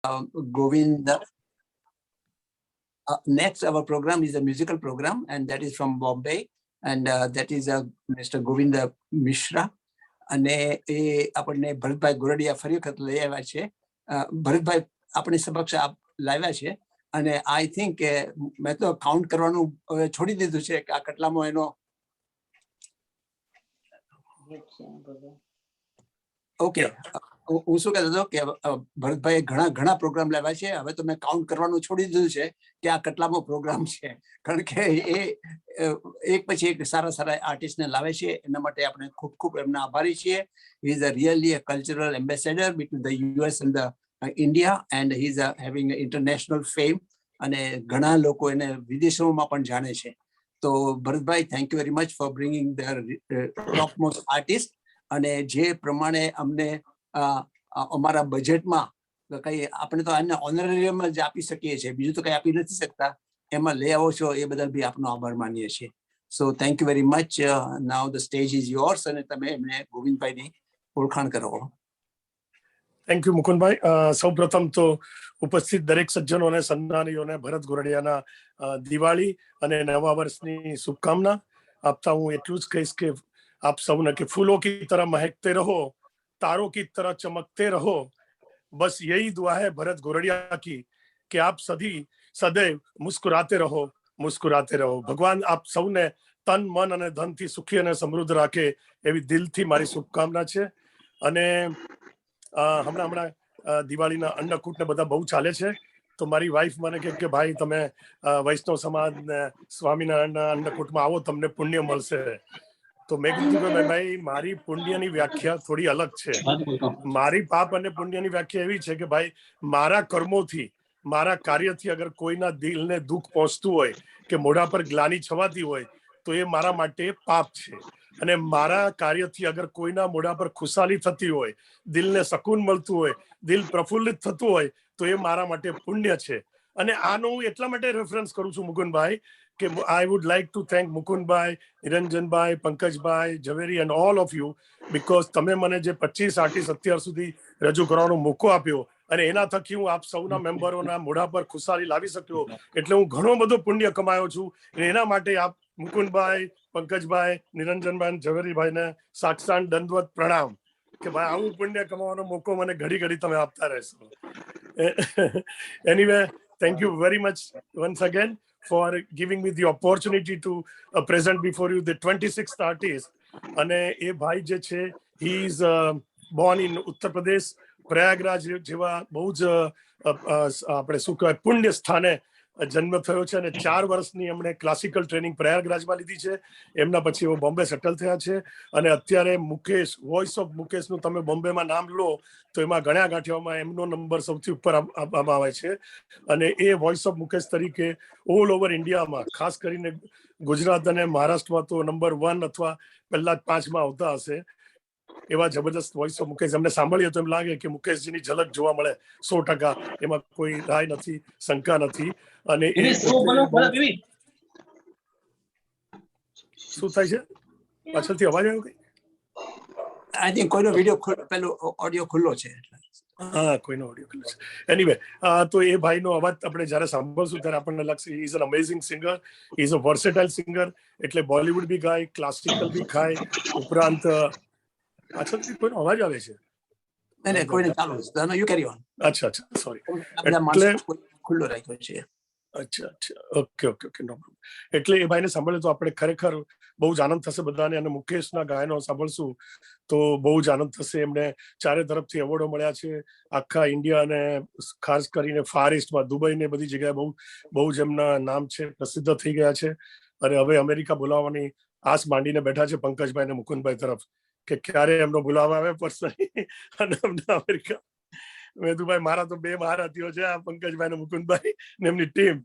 Govind. Next, our program is a musical program, and that is from Bombay, and that is Mr. Govind Mishra. અને એ આપણને ભરતભાઈ ગોરડિયા ફરી વખત લઈ આવ્યા છે. ભરતભાઈ આપણી સમક્ષ લાવ્યા છે અને આઈ થિંક કે મેં તો કાઉન્ટ કરવાનું હવે છોડી દીધું છે કે આ કેટલામાં એનો. ઓકે, હું શું કહેતો હતો કે ભરતભાઈએ ઘણા પ્રોગ્રામ લાવ્યા છે. હવે તો મેં કાઉન્ટ કરવાનું છોડી દીધું છે કે આ કેટલામો પ્રોગ્રામ છે, કારણ કે એ એક પછી એક સારા આર્ટિસ્ટને લાવે છે. એના માટે આપણે ખૂબ ખૂબ એમના આભારી છીએ. He is really a cultural ambassador between the US and the India, and he is having international fame, અને ઘણા લોકો એને વિદેશોમાં પણ જાણે છે. તો ભરતભાઈ, thank you very much for bringing the top most artist. અને જે પ્રમાણે અમને અમારા બજેટમાં કઈ આપણે તો આને ઓનરેરિયમ જ આપી શકીએ છીએ, બીજું તો કઈ આપી નથી શકતા, એમાં લઈ આવો છો એ બદલ બી આપનો આભાર માનીએ છીએ. So thank you very much. Now the stage is yours, અને તમે એમને ગોવિંદભાઈની ઓળખાણ કરો. Thank you Mukundbhai. સૌપ્રથમ તો ઉપસ્થિત દરેક સજ્જનોને, સન્માનીયોને ભરત ગોરડિયાના દિવાળી અને નવા વર્ષની શુભકામના આપતા હું એટલું જ કહીશ કે आप सबने कि फूलों की तरह महकते रहो, तारों की तरह चमकते रहो. बस यही दुआ है भरत गोरडिया की कि आप सभी सदैव मुस्कुराते रहो, मुस्कुराते रहो. भगवान आप सबने तन मन અને ધનથી સુખી અને સમૃદ્ધ રાખે એવી દિલથી મારી શુભકામના છે. અને હમણાં દિવાળીના અન્નકૂટ ને બધા બહુ ચાલે છે, તો મારી વાઈફ મને કે ભાઈ તમે વૈષ્ણવ સમાજ ને સ્વામિનારાયણના અન્નકૂટમાં આવો, તમને પુણ્ય મળશે. તો મેં કીધું કે ભાઈ મારી પુણ્યની વ્યાખ્યા થોડી અલગ છે. મારી પાપ અને પુણ્યની વ્યાખ્યા એવી છે કે ભાઈ મારા કર્મોથી, મારા કાર્યથી અગર કોઈના દિલને દુઃખ પહોંચતું હોય કે મોઢા પર ગ્લાની છવાતી હોય તો એ મારા માટે પાપ છે. અને મારા કાર્યથી અગર કોઈના મોઢા પર ખુશાલી થતી હોય, દિલને શકૂન મળતું હોય, દિલ પ્રફુલ્લિત થતું હોય તો એ મારા માટે પુણ્ય છે. અને આનો હું એટલા માટે રેફરન્સ કરું છું મુકુંદભાઈ કે I would like to thank Mukundbhai, Niranjanbhai, Pankajbhai, Zaveri and all of you, because તમે મને જે 25 આર્ટિસ્ટ અત્યાર સુધી રજૂ કરવાનો મોકો આપ્યો અને એના થકી હું આપ સૌના મેમ્બરોના મોઢા પર ખુશાલી લાવી શક્યો, એટલે હું ઘણો બધો પુણ્ય કમાયો છું. એના માટે આપ મુકુંદભાઈ, પંકજભાઈ, નિરંજનભાઈ, ઝવેરીભાઈને સાક્ષાત દંડવત પ્રણામ કે ભાઈ આવું પુણ્ય કમાવાનો મોકો મને ઘડી ઘડી તમે આપતા રહેશો. Anyway, thank you very much once again for giving me the opportunity to present before you the 26th artist. અને એ ભાઈ જે છે, he is born in Uttar Pradesh, Prayagraj જેવા બહુ જ આપણે શું કહેવાય પુણ્ય સ્થાને જન્મ થયો છે. અને 4 વર્ષની એમણે ક્લાસિકલ ટ્રેનિંગ પ્રયાગરાજમાં લીધી છે. એમના પછી એઓ બોમ્બે સેટલ થયા છે. અને અત્યારે મુકેશ, વોઇસ ઓફ મુકેશનું તમે બોમ્બેમાં નામ લો તો એમાં ગણ્યા ગાંઠિયામાં એમનો નંબર સૌથી ઉપર આપવામાં આવે છે. અને એ વોઇસ ઓફ મુકેશ તરીકે ઓલ ઓવર ઇન્ડિયામાં, ખાસ કરીને ગુજરાત અને મહારાષ્ટ્રમાં તો નંબર 1 અથવા પહેલા 5માં આવતા હશે. એવા જબરદસ્ત વોઇસ ઓફ મુકેશ એમને સાંભળીએ તો એમ લાગે કે મુકેશજીની ઝલક જોવા મળે 100%. એમાં કોઈ રાય નથી, શંકા નથી. અને શું થાય છે પાછળથી અવાજ આવ્યો કઈ? આઈ થિંક કોઈનો વિડિયો પેલો ઓડિયો ખુલ્લો છે. હા, કોઈનો ઓડિયો ખુલ્લો છે. એનીવે, તો એ ભાઈનો અવાજ આપણે જ્યારે સાંભળશું ત્યારે આપણને લાગશે he is an amazing singer, he is a versatile singer. એટલે બોલિવૂડ બી ગાય, ક્લાસિકલ બી ખાય, ઉપરાંત પાછળથી કોઈનો અવાજ આવે છે. નહીં, કોઈને ચાલુ છે. You carry on. અચ્છા, સોરી. એટલે ખુલ્લો રાખ્યો છે. અચ્છા, ઓકે, નો પ્રોબ્લેમ. એટલે એ ભાઈને સાંભળે તો આપણે ખરેખર બહુ જ આનંદ થશે બધાને. અને મુકેશના ગાયનો સાંભળશું તો બહુ જ આનંદ થશે. એમને ચારે તરફથી એવોર્ડો મળ્યા છે આખા ઇન્ડિયા અને ખાસ કરીને ફાર ઇસ્ટમાં, દુબઈ ને બધી જગ્યાએ બહુ જ એમના નામ છે, પ્રસિદ્ધ થઈ ગયા છે. અને હવે અમેરિકા બોલાવવાની આસ માંડીને બેઠા છે પંકજભાઈ અને મુકુંદભાઈ તરફ કે ક્યારે એમનો બોલાવવા આવે પર્સનલી અને અમને અમેરિકા. મેં કીધું ભાઈ મારા તો 2 મહારથીઓ છે, આ પંકજભાઈ અને મુકુંદભાઈ ને એમની ટીમ.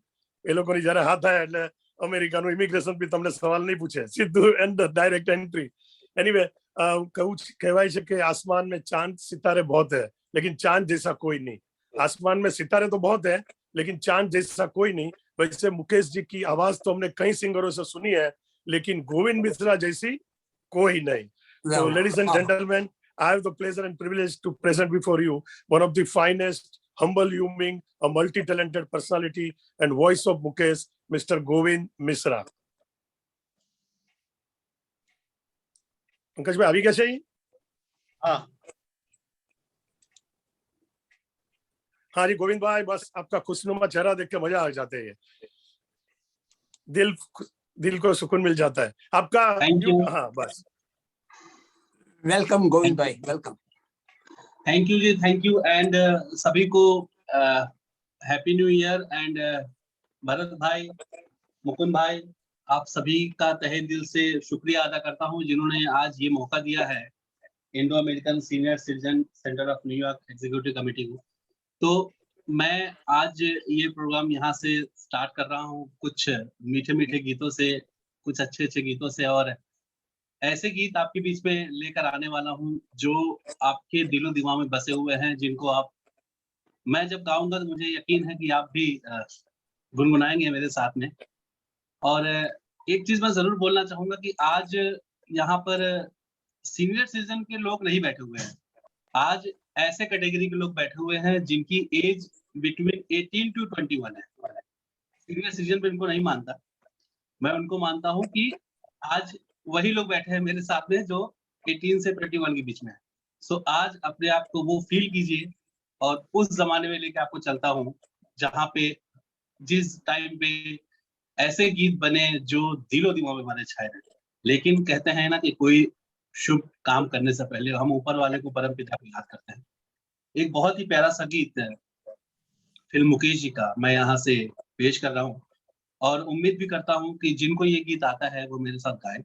એ લોકોની જયારે હાથ થાય એટલે અમેરિકાનું ઇમિગ્રેશન બી તમને સવાલ નહીં પૂછે, સીધું એન્ડ ડાયરેક્ટ एंट्री. एनीवे, કહેવાય છે કે आसमान में चांद सितारे बहुत है लेकिन चांद जैसा कोई नहीं. आसमान में सितारे तो बहुत है लेकिन चांद जैसा कोई नहीं. वैसे मुकेश जी की आवाज तो हमने कई सिंगरों से सुनी है लेकिन गोविंद मिश्रा जैसी कोई नहीं. So ladies and gentlemen, I have the pleasure and privilege to present before you one of the finest humble human, a multi-talented personality and voice of Mukesh, Mr. Govind Misra. Pankaj भाई अभी कैसे ही? हाँ जी गोविंद भाई, बस आपका खुशनुमा चेहरा देख के मजा आ जाते है, दिल को सुकून मिल जाता है आपका। Thank you. हाँ बस वेलकम गोविंद भाई, welcome. Thank you ji, thank you. And सभी को happy new year. And Bharat भाई, मुकुंद भाई, आप सभी का तहे दिल से शुक्रिया अदा करता हूं जिन्होंने आज ये मौका दिया है Indo American senior citizen centre of New York executive committee को। तो मैं आज ये प्रोग्राम यहाँ से स्टार्ट कर रहा हूँ कुछ मीठे मीठे गीतों से, कुछ अच्छे अच्छे गीतों से, और ऐसे गीत आपके बीच में लेकर आने वाला हूँ जो आपके दिलो दिमाग में बसे हुए हैं, जिनको आप, मैं जब गाऊंगा तो मुझे यकीन है कि आप भी गुनगुनाएंगे मेरे साथ में। और एक चीज मैं जरूर बोलना चाहूंगा कि आज यहाँ पर सीनियर सिटीजन के लोग नहीं बैठे हुए हैं, आज ऐसे कैटेगरी के लोग बैठे हुए हैं जिनकी एज बिटवीन 18 to 21 है। सीनियर सिटीजन पे इनको नहीं मानता, मैं उनको मानता हूँ कि आज वही लोग बैठे हैं मेरे साथ में जो 18 से 21 के बीच में है। सो आज अपने आप को वो फील कीजिए और उस जमाने में लेके आपको चलता हूँ जहाँ पे जिस टाइम पे ऐसे गीत बने जो दिलो दिमाग में हमारे छाए रहे। लेकिन कहते हैं ना कि कोई शुभ काम करने से पहले हम ऊपर वाले को, परम पिता को याद करते हैं। एक बहुत ही प्यारा सा गीत फिल्म मुकेश जी का मैं यहाँ से पेश कर रहा हूँ, और उम्मीद भी करता हूँ कि जिनको ये गीत आता है वो मेरे साथ गाए,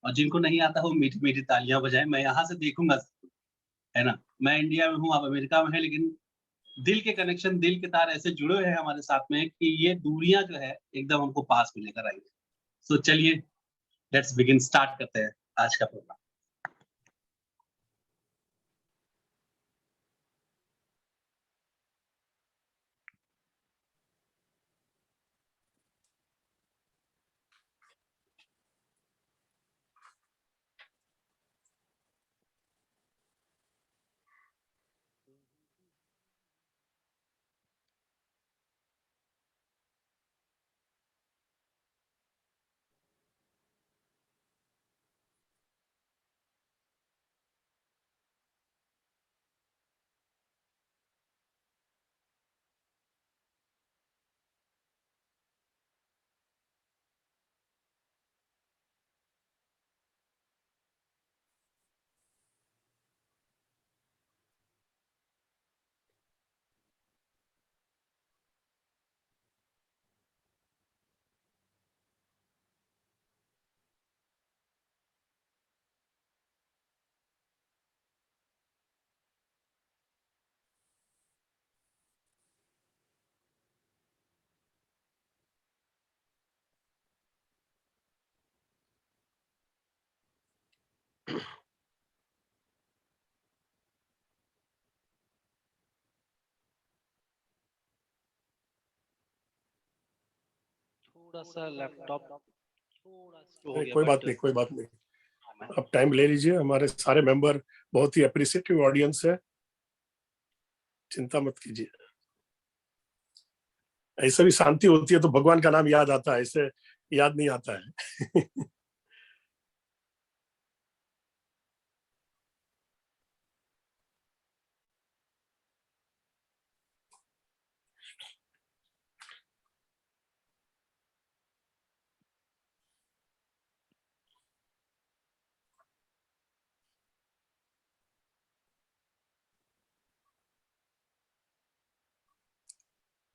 और जिनको नहीं आता वो मीठी मीठी तालियां बजाए। मैं यहाँ से देखूंगा, है ना, मैं इंडिया में हूँ, आप अमेरिका में है, लेकिन दिल के कनेक्शन, दिल के तार ऐसे जुड़े हुए हैं हमारे साथ में कि ये दूरियां जो है एकदम हमको पास में लेकर आएंगे। सो चलिए लेट्स बिगिन, स्टार्ट करते हैं आज का प्रोग्राम। थोड़ा सा लैपटॉप थोड़ा स्लो हो गया, कोई बात बट नहीं, कोई बात नहीं, आप टाइम ले लीजिए। हमारे सारे मेंबर बहुत ही अप्रिशिएटिव ऑडियंस है, चिंता मत कीजिए। ऐसे भी शांति होती है तो भगवान का नाम याद आता है, ऐसे याद नहीं आता है।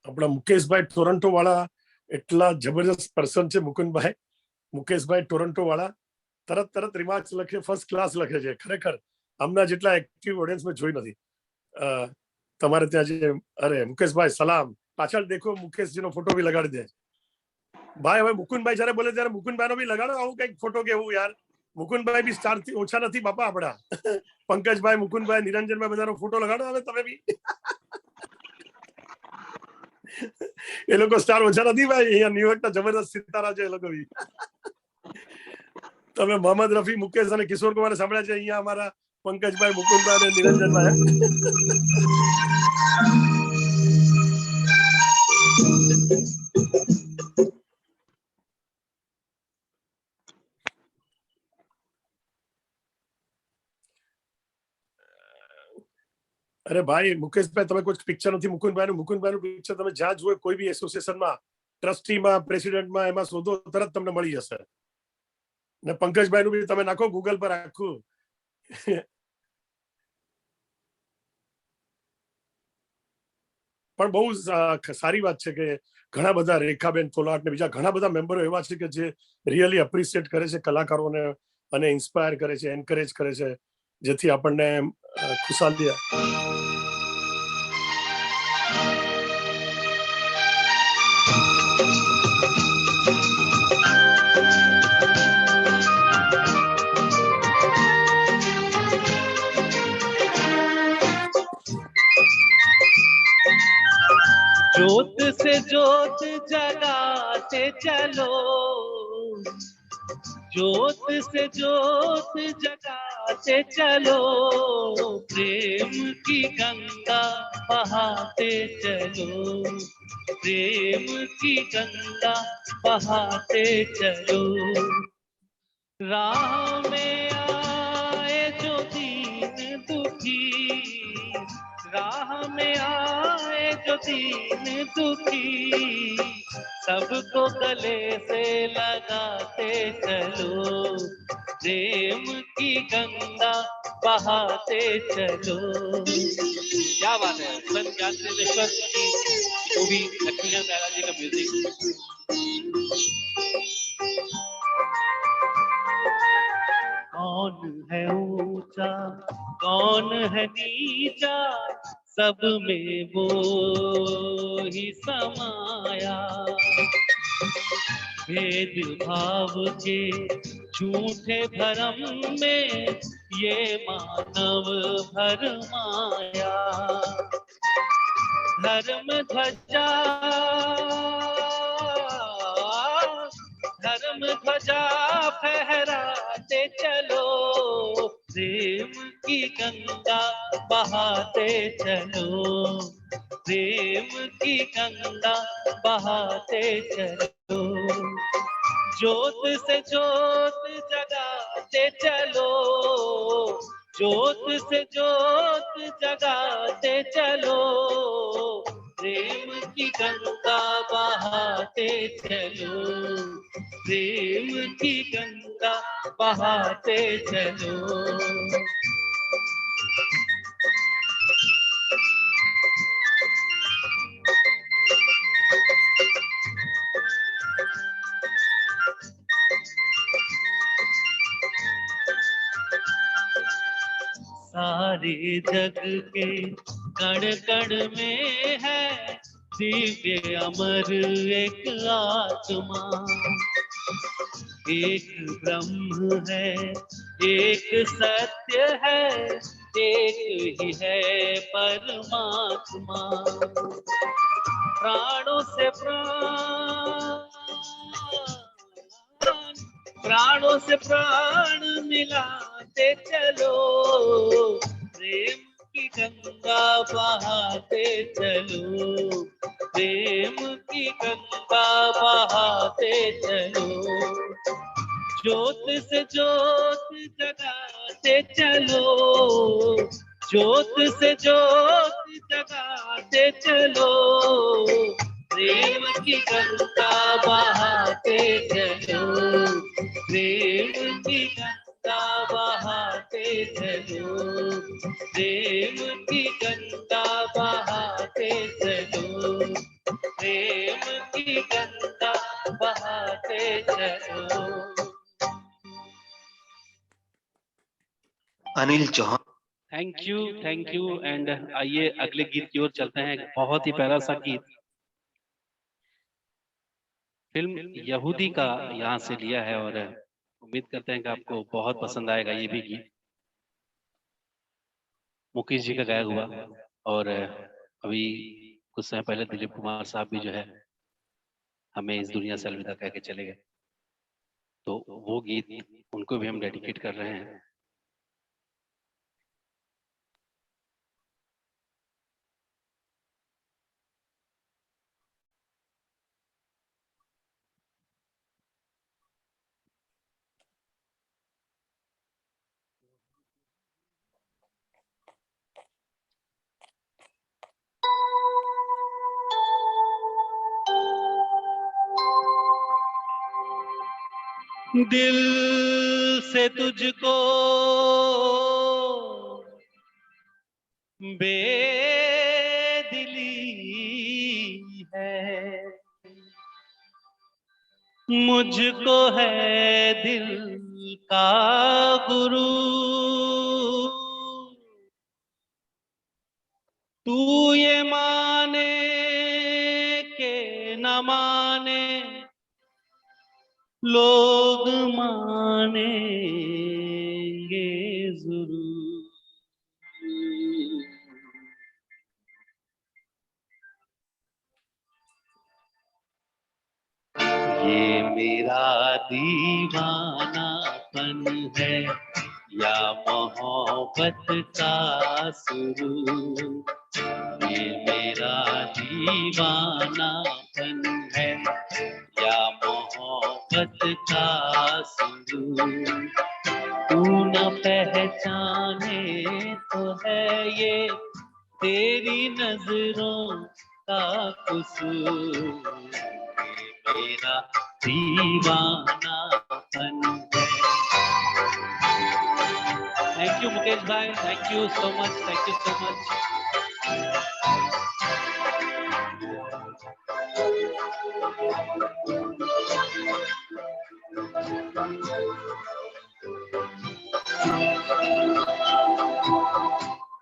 આપણા મુકેશભાઈ ટોરન્ટો વાળા એટલા જબરજસ્ત પર્સન છે મુકુંદભાઈ, મુકેશભાઈ ટોરન્ટો વાળા તરત તરત રિમાર્ક્સ લખે, ફર્સ્ટ ક્લાસ લખે છે, ખરેખર આમના જેટલા એક્ટિવ ઓડિયન્સ મેં જોઈ નથી। તમારે ત્યાં જે, અરે મુકેશભાઈ સલામ, પાછળ દેખો મુકેશજીનો ફોટો બી લગાડી દે ભાઈ। હવે મુકુંદભાઈ જયારે બોલે ત્યારે મુકુંદભાઈનો બી લગાડો આવું કઈક ફોટો કેવું યાર। મુકુંદભાઈ બી સ્ટાર થી ઓછા નથી બાપા આપડા। પંકજભાઈ, મુકુંદભાઈ, નિરંજનભાઈ બધાનો ફોટો લગાડો હવે તમે બી। એ લોકો સ્ટાર ઓછા નથી ભાઈ, અહીંયા ન્યુયોર્કના જબરદસ્ત સિતારા છે એ લોકો બી। તમે મોહમ્મદ રફી, મુકેશ અને કિશોર કુમાર સાંભળ્યા છે, અહીંયા અમારા પંકજભાઈ, મુકુંદભાઈ અને નિરંજનભાઈ। અરે ભાઈ મુકેશભાઈ, તમે કોઈ પિક્ચર નથી મુકુંદભાઈનું પિક્ચર તમે જ્યાં જુઓ કોઈ બી એસોસિએશનમાં, ટ્રસ્ટીમાં, પ્રેસિડેન્ટમાં, એમાં શોધો તરત તમને મળી જશે. ને પંકજભાઈનું બી તમે નાખો ગૂગલ પર આખું. પણ બહુ સારી વાત છે કે ઘણા બધા રેખાબેન તોલાટ ને બીજા ઘણા બધા મેમ્બરો એવા છે કે જે રિયલી એપ્રિશિએટ કરે છે કલાકારોને અને ઇન્સ્પાયર કરે છે, એન્કરેજ કરે છે, જેથી આપણને ખુશાલી. ज्योत से ज्योत जगाते चलो, ज्योत से ज्योत जगाते चलो, प्रेम की गंगा बहाते चलो, प्रेम की गंगा बहाते चलो। राह में आए जो दीन दुखी, राह में आए जो दीन दुखी, सबको गले से लगाते चलो, प्रेम की गंगा बहाते चलो। क्या बात है, संत ज्ञानेश्वर की मूवी लक्ष्मीकांत बेहरा जी का म्यूजिक। कौन है ऊंचा कौन है नीचा, सब में वो ही समाया, भेद भाव के झूठे भरम में ये मानव भरमाया। धर्म ध्वजा फहराते चलो, प्रेम की गंगा बहाते चलो, प्रेम की गंगा बहाते चलो। ज्योत से ज्योत जगाते चलो, ज्योत से ज्योत जगाते चलो, प्रेम की गंगा बहाते चलो, प्रेम की गंगा बहाते चलो। सारे जग के कण कण में है दिव्य अमर एक आत्मा, एक ब्रह्म है एक सत्य है, एक ही है परमात्मा। प्राणों से प्राण मिलाते चलो, प्रेम की गंगा बहाते चलो, प्रेम की गंगा बहाते चलो। ज्योत से ज्योत जगाते चलो, ज्योत से ज्योत जगाते चलो, प्रेम की गंगा बहाते चलो, प्रेम की गंगा बहाते चलो, प्रेम की गंगा बहाते चलो, प्रेम की गंगा बहाते चलो। Anil Chauhan. Thank you and आइए अगले गीत की ओर चलते हैं। बहुत ही प्यारा सा गीत फिल्म यहूदी का यहाँ से लिया है और उम्मीद करते हैं कि आपको बहुत पसंद आएगा ये भी गीत। मुकेश जी का गाया हुआ और अभी कुछ समय पहले दिलीप कुमार साहब भी जो है हमें इस दुनिया से अलविदा कह के चले गए, तो वो गीत उनको भी हम डेडिकेट कर रहे हैं। दिल से तुझको बेदिली है, मुझको है दिल का गुरु, तू ये माने के न माने लोग मानेंगे जरूर। ये मेरा दीवानापन है या मोहब्बत का सुरूर, ये मेरा दीवानापन है या मोहब्बत का सुरूर, तू न पहचाने तो है ये तेरी नजरों का कसूर, मेरा दीवानापन है। थैंक यू मुकेश भाई, thank you so much, thank you so much.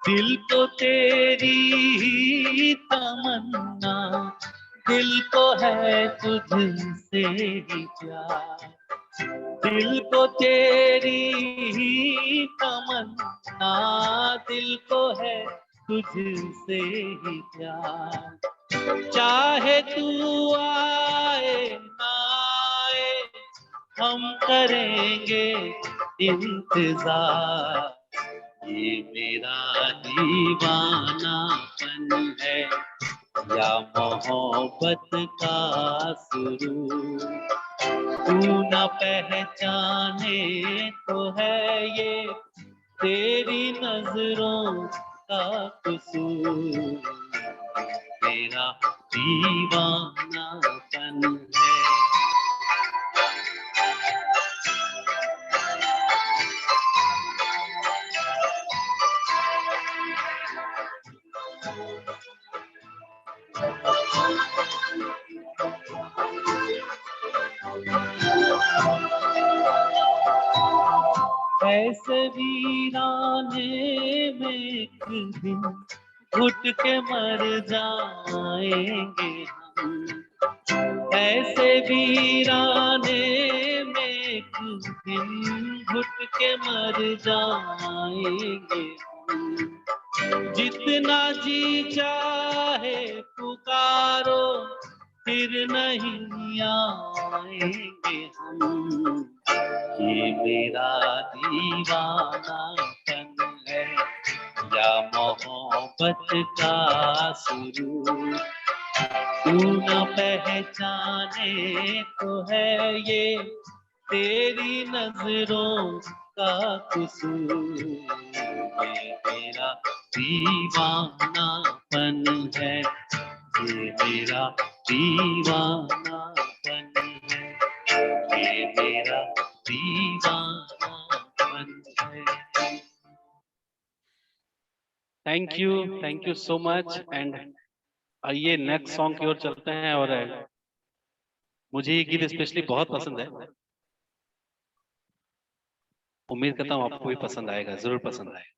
दिल को तेरी ही तमन्ना, दिल को है तुझसे ही प्यार, दिल को तेरी ही तमन्ना, दिल को है तुझसे ही प्यार, चाहे तू आए ना आए हम करेंगे इंतजार, ये मेरा दीवानापन है या मोहब्बत का सुरूर, तू न पहचाने तो है ये तेरी नजरों का कसूर, मेरा दीवानापन है। ऐसे वीराने में एक दिन घुट के मर जाएंगे हम, ऐसे वीराने में एक दिन घुट के मर जाएंगे हम, जितना जी चाहे पुकारो फिर नहीं आएंगे हम, ये मेरा दीवानापन है या मोहब्बत का सुरूर, तू न पहचाने तो है ये तेरी नजरों का कसूर, ये मेरा दीवानापन है, ये मेरा दीवानापन है, ये मेरा दीवानापन है। Thank you so much. And आइए नेक्स्ट सॉन्ग की ओर चलते हैं, और मुझे ये गीत स्पेशली बहुत पसंद है, उम्मीद करता हूँ आपको भी पसंद आएगा, जरूर पसंद आएगा।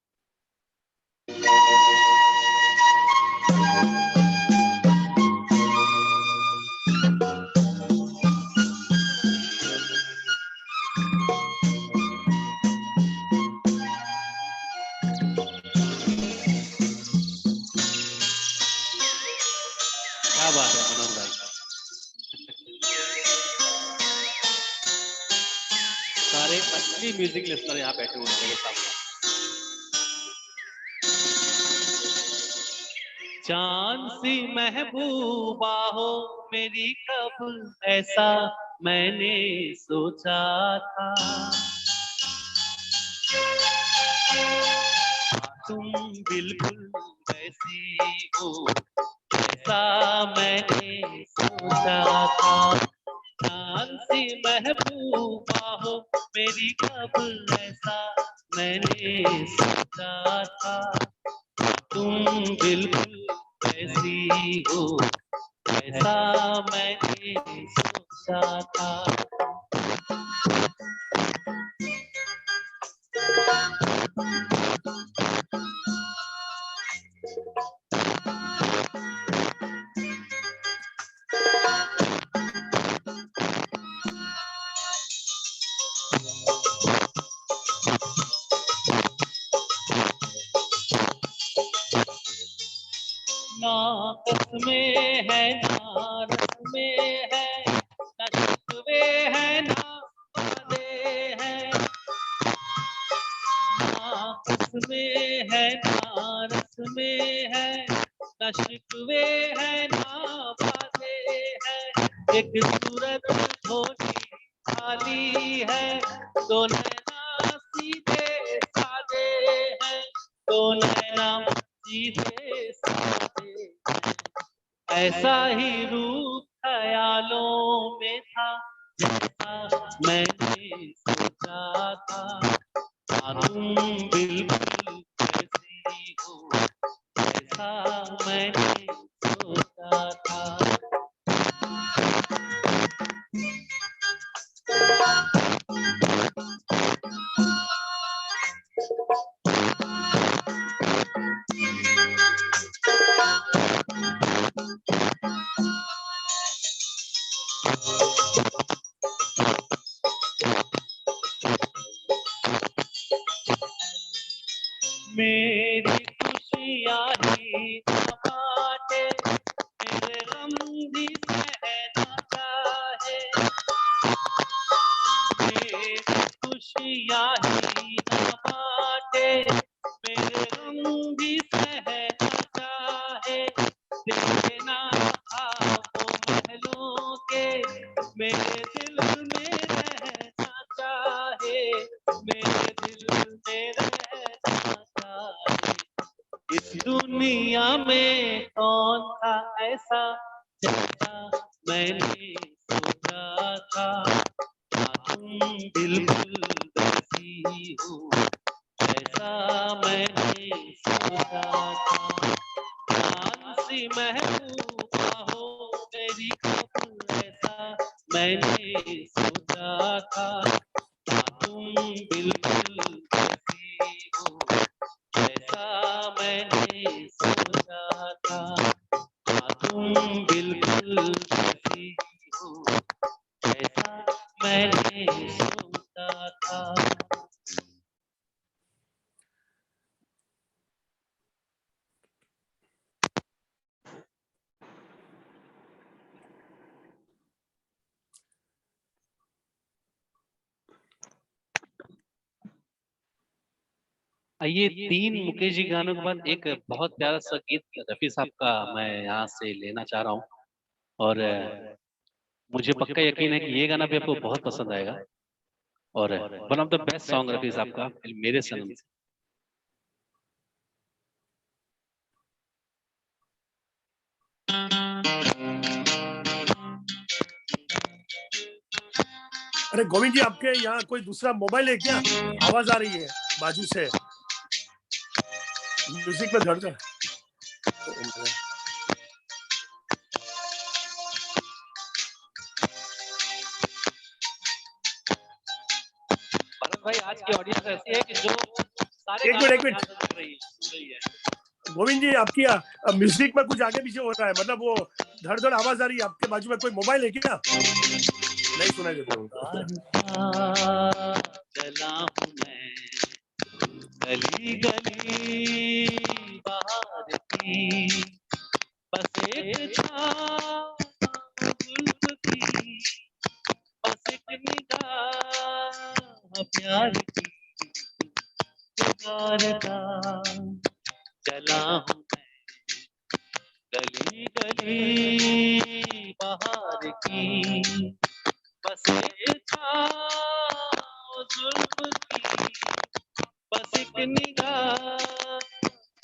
क्या बात है मनोज भाई, सारे असली म्यूजिक लिस्टर यहाँ बैठे हुए हैं मेरे सामने। चांद सी महबूबा हो मेरी, कब ऐसा मैंने सोचा था, तुम बिल्कुल वैसी हो ऐसा मैंने सोचा था, चांद सी महबूबा हो कब ऐसा मैंने सोचा था, तुम बिल्कुल ऐसी हो ऐसा मैंने सोचा था। ना कसमें है ना रस्में है, ना शिकवे है ना वादे हैं। ना कसमें है ना रस्में है, ना शिकवे है ना वादे हैं। एक सूरत थोड़ी खाली है, दो नैना सीधे सादे हैं, दो नैना सीधे सादे हैं। ऐसा ही रूप ख्यालों में था जैसा मैंने सोचा था, हाँ तुम बिल्कुल ऐसी हो ऐसा मैंने सोचा था। मेरी खुशियाँ ही न बाटे, मेरे गम भी सहना चाहे। मेरी खुशियाँ ही न बाटे, मेरे गम भी सहना चाहे। देखना आपको महलों के, मेरे दिल में रहना चाहे, मेरे दिल में रहना चाहे। इस दुनिया में कौन था ऐसा जैसा मैंने सोचा था, हाँ तुम बिल्कुल वैसी हो ऐसा मैंने सोचा था। जान सी महबूबा हो मेरी कब ऐसा मैंने सोचा था, हाँ तुम बिल्कुल वैसी हो ऐसा मैंने सोचा था, हाँ तुम बिल्कुल वैसी हो ऐसा मैंने सोचा था। ये तीन मुकेश जी गानों के बाद एक बहुत प्यारा सा गीत रफी साहब का मैं यहाँ से लेना चाह रहा हूँ, और मुझे पक्का यकीन है कि ये गाना भी आपको बहुत पसंद आएगा, और one of the best song Rafi साहब का मेरे सनम से। अरे गोविंद जी, आपके यहाँ कोई दूसरा मोबाइल है क्या? आवाज आ रही है बाजू से, म्यूजिक में धड़धड़। भरत भाई, आज की ऑडियंस ऐसी है कि जो सारे एक मिनट सुन रही है। गोविंद जी, आपकी म्यूजिक में कुछ आगे पीछे हो रहा है, मतलब वो धड़ धड़ आवाज आ रही है। आपके बाजू में कोई मोबाइल है क्या? नहीं सुनाई देता। चला हूँ मैं गली गली बाहर की, बस एक छाँव जुल्फ की, बस एक निगाह प्यार की, पुकारता चला हूँ मैं गली गली बाहर की, बस एक छाँव जुल्फ की, बस एक निगाह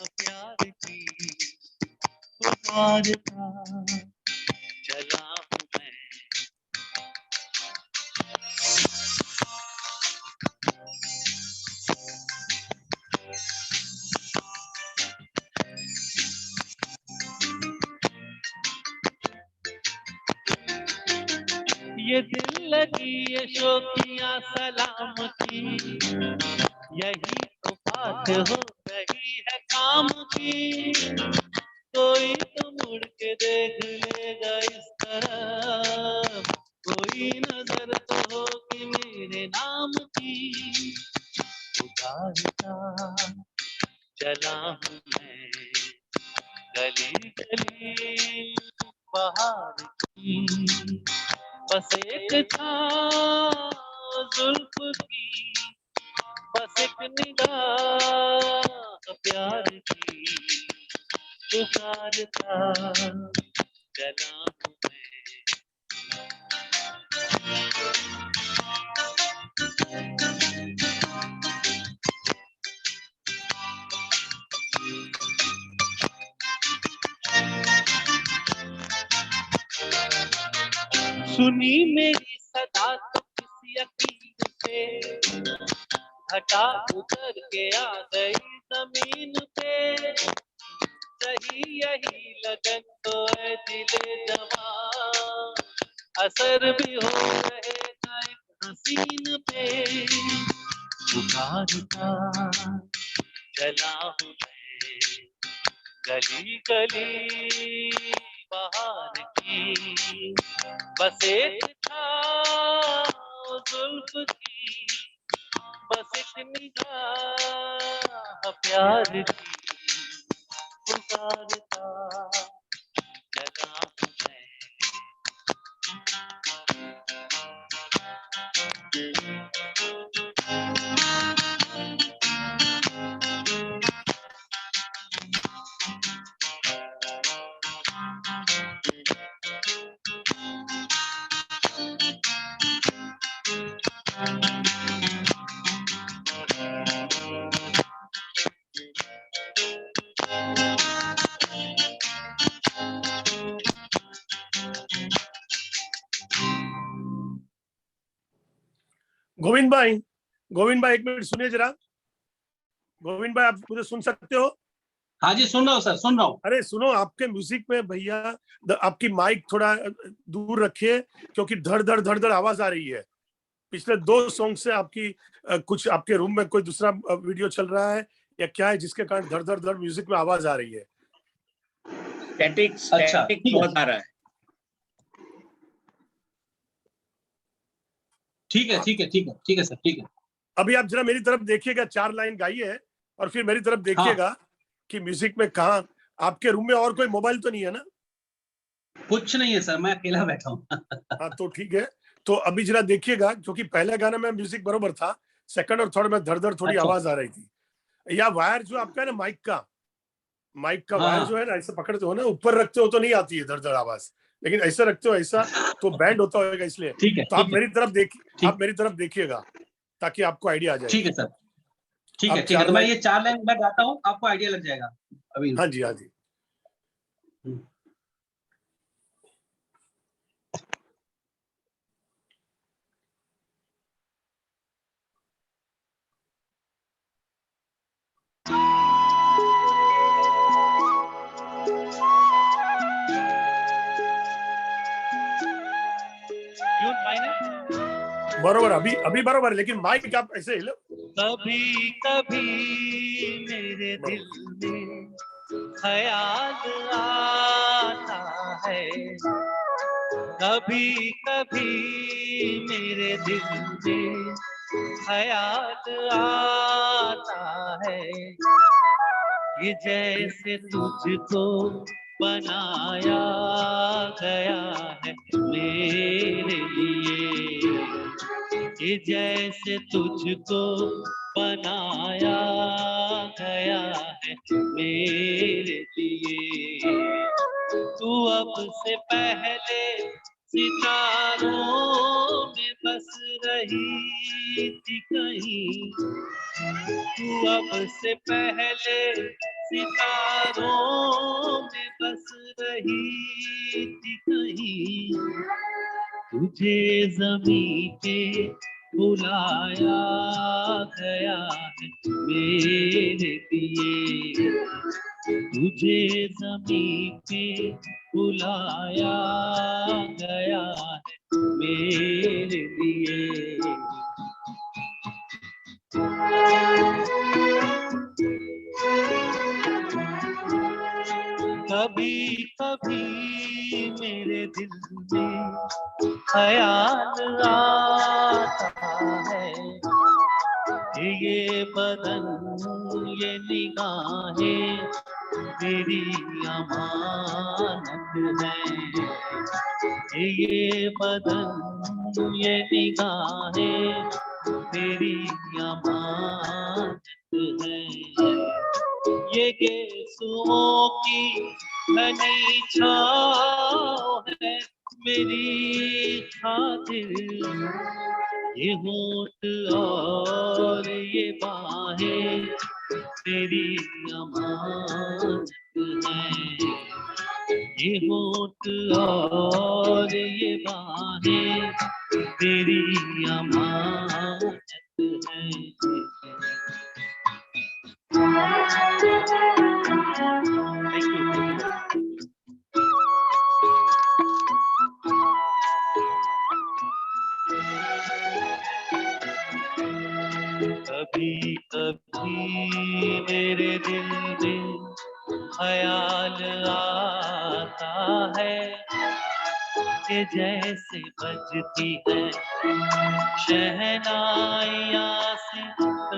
प्यार की, पुकारता चला हूँ मैं। ये दिल लगी ये शोखियां सलाम की, यही तो बात हो रही है काम की। कोई तो मुड़ के देख लेगा इस तरफ, कोई नजर तो होगी मेरे नाम की। उतारता चला हूँ मैं गली गली बाहर की, बस एक था जुल्फ की, बस एक निगाह प्यार की। पुकारता चला हूँ मैं। सुनी मेरी सदा तो किसी यकीन से, हटा उतर के आ गई जमीन पे। सही यही लगन तो है दिले जवां, असर भी हो रहेगा एक हसीन पे। पुकारता चला हूँ मैं गली गली बाहर की, बस एक था जुल्फ की, बस एक निगाह प्यार की। पुकारता चला हूँ मैं। गोविंद भाई, गोविंद भाई एक मिनट सुनिए जरा। गोविंद भाई आप मुझे सुन सकते हो? हाँ जी सुन रहा हूँ सर, सुन रहा हूँ। अरे सुनो, आपके म्यूजिक में भैया आपकी माइक थोड़ा दूर रखिए, क्योंकि धड़ धड़ धड़ धड़ आवाज आ रही है। पिछले 2 सॉन्ग से आपकी कुछ आपके रूम में कोई दूसरा वीडियो चल रहा है या क्या है, जिसके कारण धड़ धड़ धड़ म्यूजिक में आवाज आ रही है। स्टैटिक अच्छा, ठीक है। बहुत आ रहा है। ठीक है ठीक है ठीक है ठीक है सर, ठीक है। अभी आप जरा मेरी तरफ देखिएगा, 4 लाइन गाइए और फिर मेरी तरफ देखिएगा कि म्यूजिक में कहा आपके रूम में और कोई मोबाइल तो नहीं है ना? कुछ नहीं है सर, मैं अकेला बैठा हूँ। हाँ तो ठीक है, तो अभी जरा देखिएगा, क्योंकि पहले गाने में म्यूजिक बरोबर था, सेकंड और थर्ड में धड़ धड़ थोड़ी अच्छा। आवाज आ रही थी। या वायर जो आपका है ना, माइक का वायर हाँ। जो है ना, ऐसे पकड़ते हो ना, ऊपर रखते हो तो नहीं आती है धड़ धड़ आवाज, लेकिन ऐसे रखते हो ऐसा तो बैंड होता होगा, इसलिए। ठीक है तो आप ठीक है मेरी तरफ ठीक आप मेरी तरफ देखिएगा ताकि आपको आइडिया आ ठीक जाएगा। है सर, ठीक है आप ठीक है। 4 तो मैं लाइन। ये 4 लाइन मैं गाता हूँ, आपको आइडिया लग जाएगा अभी। हाँ जी, हाँ जी। बरोबर, अभी बरोबर, लेकिन माइक आप ऐसे हिलो। कभी कभी मेरे दिल में ख्याल आता है, कभी कभी मेरे दिल में ख्याल आता है, ये जैसे तुझको बनाया गया है मेरे लिए, ये जैसे तुझको बनाया गया है मेरे लिए। तू अब से पहले सितारों में बस रही थी कहीं, तू अब से पहले सितारों में बस रही थी कहीं, तुझे ज़मीं पे बुलाया गया है मेरे लिए, तुझे ज़मीं पे बुलाया गया है मेरे लिए। कभी कभी मेरे दिल में ख्याल आता है कि ये बदन ये निगाहें मेरी अमानत है, कि ये बदन ये निगाहें मेरी अमानत है। ये गेसुओं की घनी छाँव है मेरी खातिर, ये होठ और ये बाहें तेरी अमानत है, ये होठ और ये बाहें तेरी अमानत है। कभी कभी मेरे दिल में ख्याल आता है कि जैसे बजती है शहनाइयाँ सी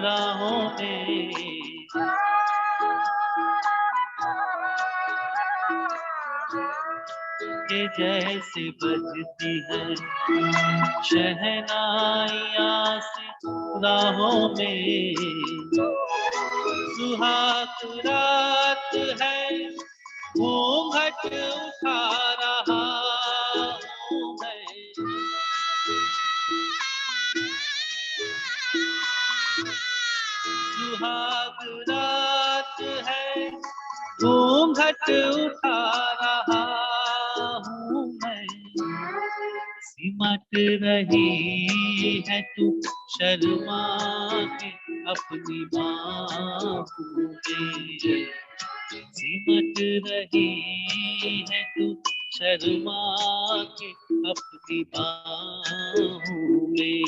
राहों में, कि जैसे बजती है शहनाइयाँ सी राहों में। सुहाग रात है घूंघट उठा रहा हूँ मैं, सुहाग रात है घूंघट उठा रहा हूँ मैं। सिमट रही है तू शर्मा के अपनी बाहों में, सिमट रही है तू शर्मा के अपनी बाहों में।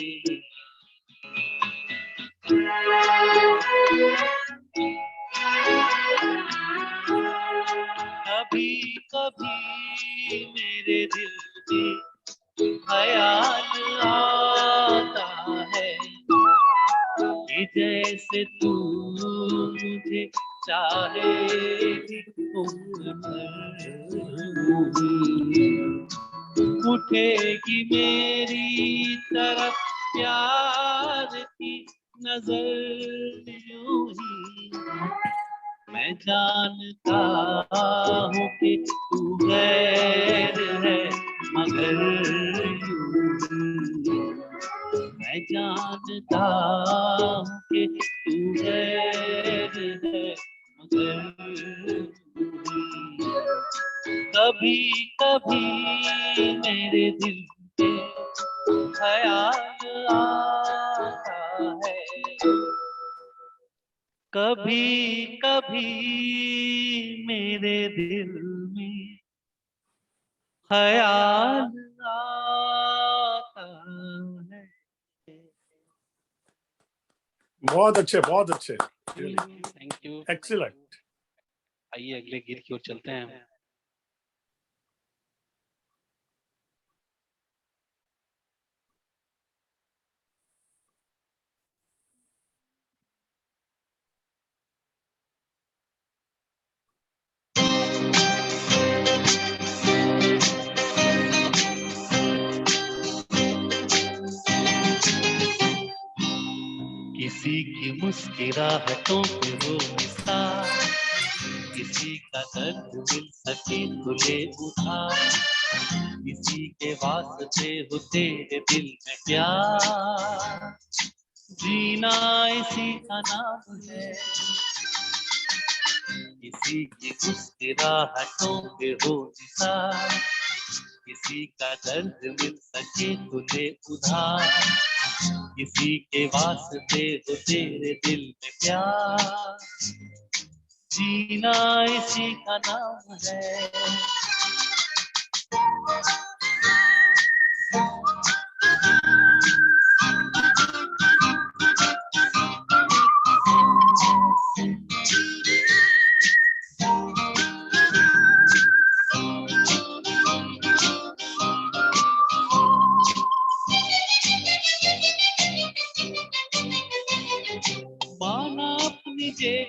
कभी कभी मेरे दिल में ख्याल आता है कि जैसे तू मुझे चाहेगी उम्र भर, उठेगी मेरी तरफ प्यार की नजर यूं ही। मैं जानता हूँ कि तू गैर है मगर मैं जानता हूँ कि तू गैर है मगर कभी कभी मेरे दिल में ख्याल आता है, कभी कभी मेरे दिल में ख्याल आता है। बहुत अच्छे, बहुत अच्छे, थैंक यू। एक्सीलेंट। आइए अगले गीत की ओर चलते हैं। किसी की मुस्कुराहटों पे वो निसार, किसी का दर्द मिल सके तो ले उधार, किसी के वास्ते हो तेरे दिल में प्यार, जीना इसी का नाम है। किसी की मुस्कुराहटों पे हो निसार, किसी का दर्द मिल सके तो ले उधार, किसी के वास्ते हो तेरे दिल में प्यार, जीना इसी का नाम है।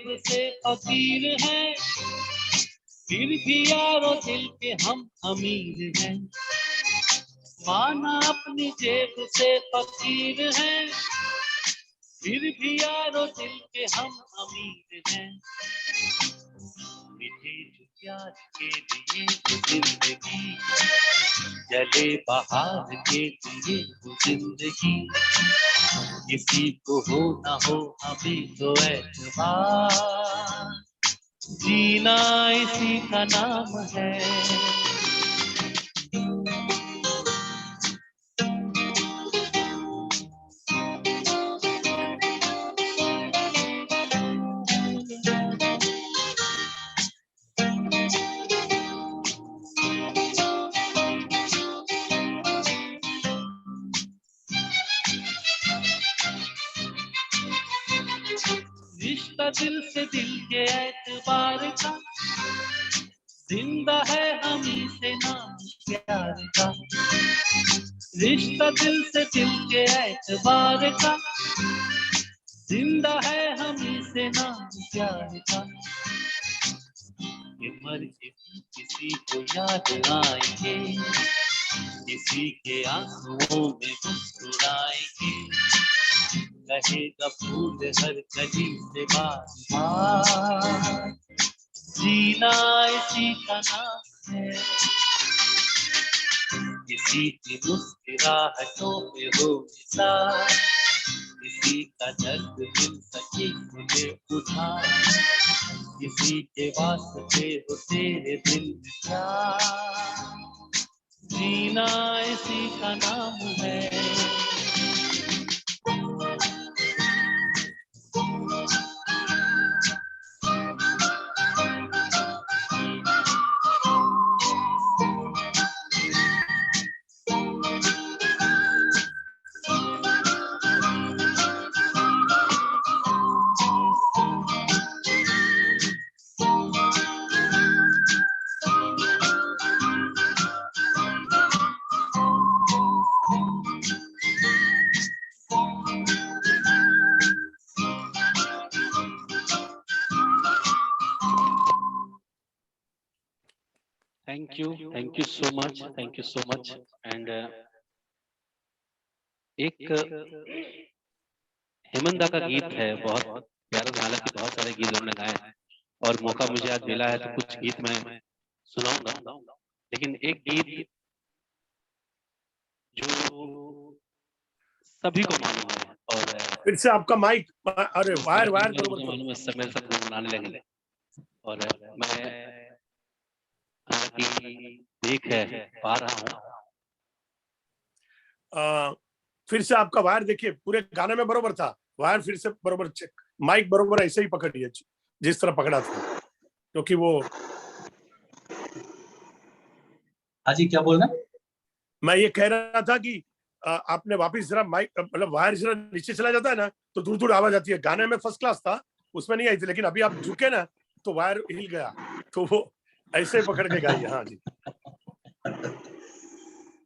जेब से फकीर हैं, फिर भी यारो दिल के हम अमीर हैं। माना अपनी जेब से फकीर हैं, फिर भी यारो दिल के हम अमीर हैं। मिले जो प्यार के लिए वो जिंदगी, जले बहार के लिए वो जिंदगी। किसी को हो ना हो अभी तो एतबार, जीना इसी का नाम है। रिश्ता दिल से दिल के एतबार का, जिंदा है हमी से नाम प्यार का। रिश्ता दिल से दिल के एतबार का, जिंदा है हमी से नाम प्यार का। ये मर के भी किसी को याद आएंगे, किसी के आंसुओं में मुस्कुराएंगे। कहेगा फूल हर कली से बार, जीना इसी का नाम है। किसी की मुस्कुराहटों पे हो निसार, किसी का दर्द मिल सके मुझे उधार। किसी के वास्ते हो तेरे दिल में प्यार, जीना इसी का नाम है। Thank you so much and एक हेमंदा का गीत है, बहुत प्यारा था। हालांकि बहुत सारे गीत उन्होंने गाए हैं और मौका मुझे आज मिला है तो कुछ गीत मैं सुनाऊंगा। लेकिन एक गीत जो सभी को मालूम है और फिर से आपका माइक, अरे वायर वायर बरोबर मालूम है, सब मेरे साथ बनाने लगे और मैं हालांकि देख है पा रहा हूँ। फिर से आपका वायर देखिए, पूरे गाने में बरोबर था वायर, फिर से बरोबर चेक, माइक बरोबर ऐसे ही पकड़िए जिस तरह पकड़ा था, क्योंकि वो हाजी क्या बोलना? मैं ये कह रहा था कि आपने वापिस जरा माइक, मतलब वायर जरा नीचे चला जाता है ना तो दूर दूर आवाज आती है। गाने में फर्स्ट क्लास था, उसमें नहीं आई थी, लेकिन अभी आप झुके ना तो वायर हिल गया, तो वो ऐसे पकड़ के गाइए। हाँ जी,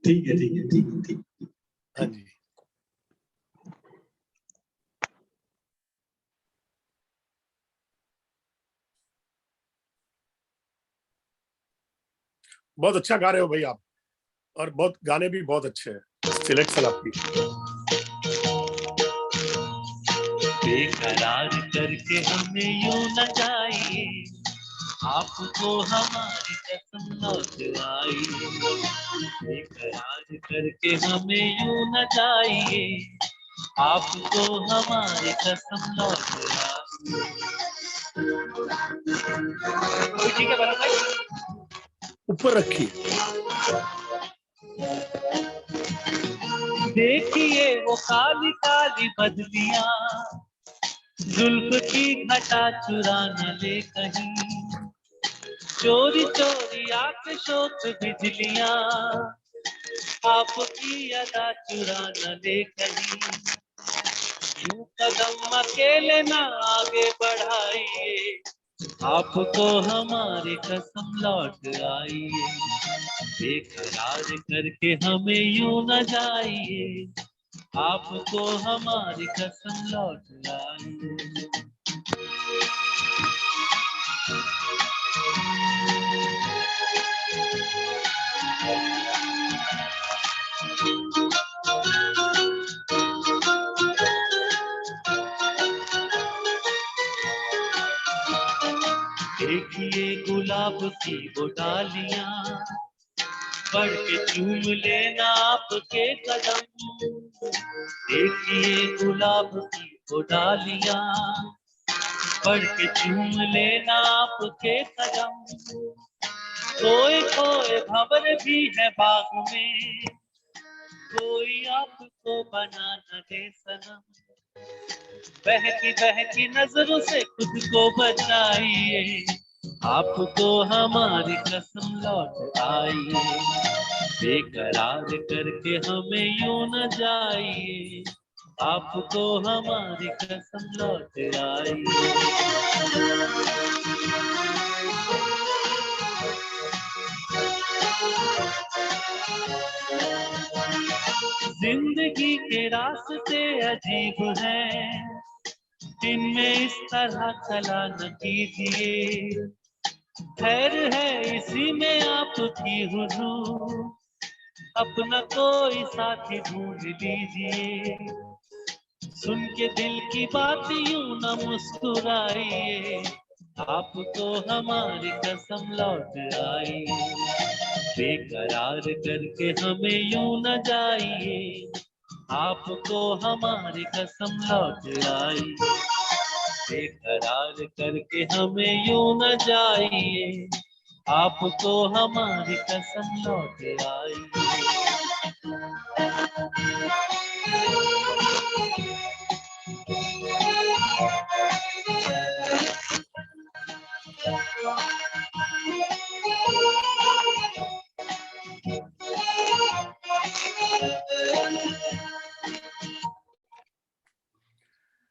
ठीक है। हाँ जी। बहुत अच्छा गा रहे हो भाई आप, और बहुत गाने भी बहुत अच्छे हैं, सिलेक्शन आपकी। बेकरार करके हमें यूं न जाइए, आपको हमारी कसम लौट आई। बेकरार करके हमें यूं न जाइए, आपको हमारी कसम लौट आई। ठीक है भरत भाई, ऊपर रखिए। देखिए वो काली काली बदलियां, जुल्फ की घटा चुरा न ले कहीं। चोरी चोरी आके शोक बिजलियां, आपकी अदा चुरा न ले कहीं। यूं कदम अकेले न आगे बढ़ाइए, आपको हमारी कसम लौट आई। बेकरार करके हमें यूं न जाइए, आपको हमारी कसम लौट आई। गुलाब की वो डालियां, बढ़ के चूम लेना आपके कदम। देखिए गुलाब की वो डालियां, बढ़ के चूम लेना आपके कदम। कोई कोई भंवर भी है बाग में, कोई आपको बना न दे सनम। बहकी नजरों से खुद को बचाइए, आपको हमारी कसम लौट आई। बेकरार करके हमें यूं न जाइए, आपको हमारी कसम लौट आई। जिंदगी के रास्ते अजीब हैं, दिन में इस तरह चला न कीजिए। खैर है इसी में आपकी हुजूर, अपना कोई साथी ढूंढ लीजिए। सुन के दिल की बात यूं न मुस्कुराइए, आपको हमारी कसम लौट आई। बेकरार करके हमें यूं न जाइए, आपको हमारी कसम लौट आई। बेकरार करके हमें यूं न जाइए, आपको हमारी कसम लौट आई।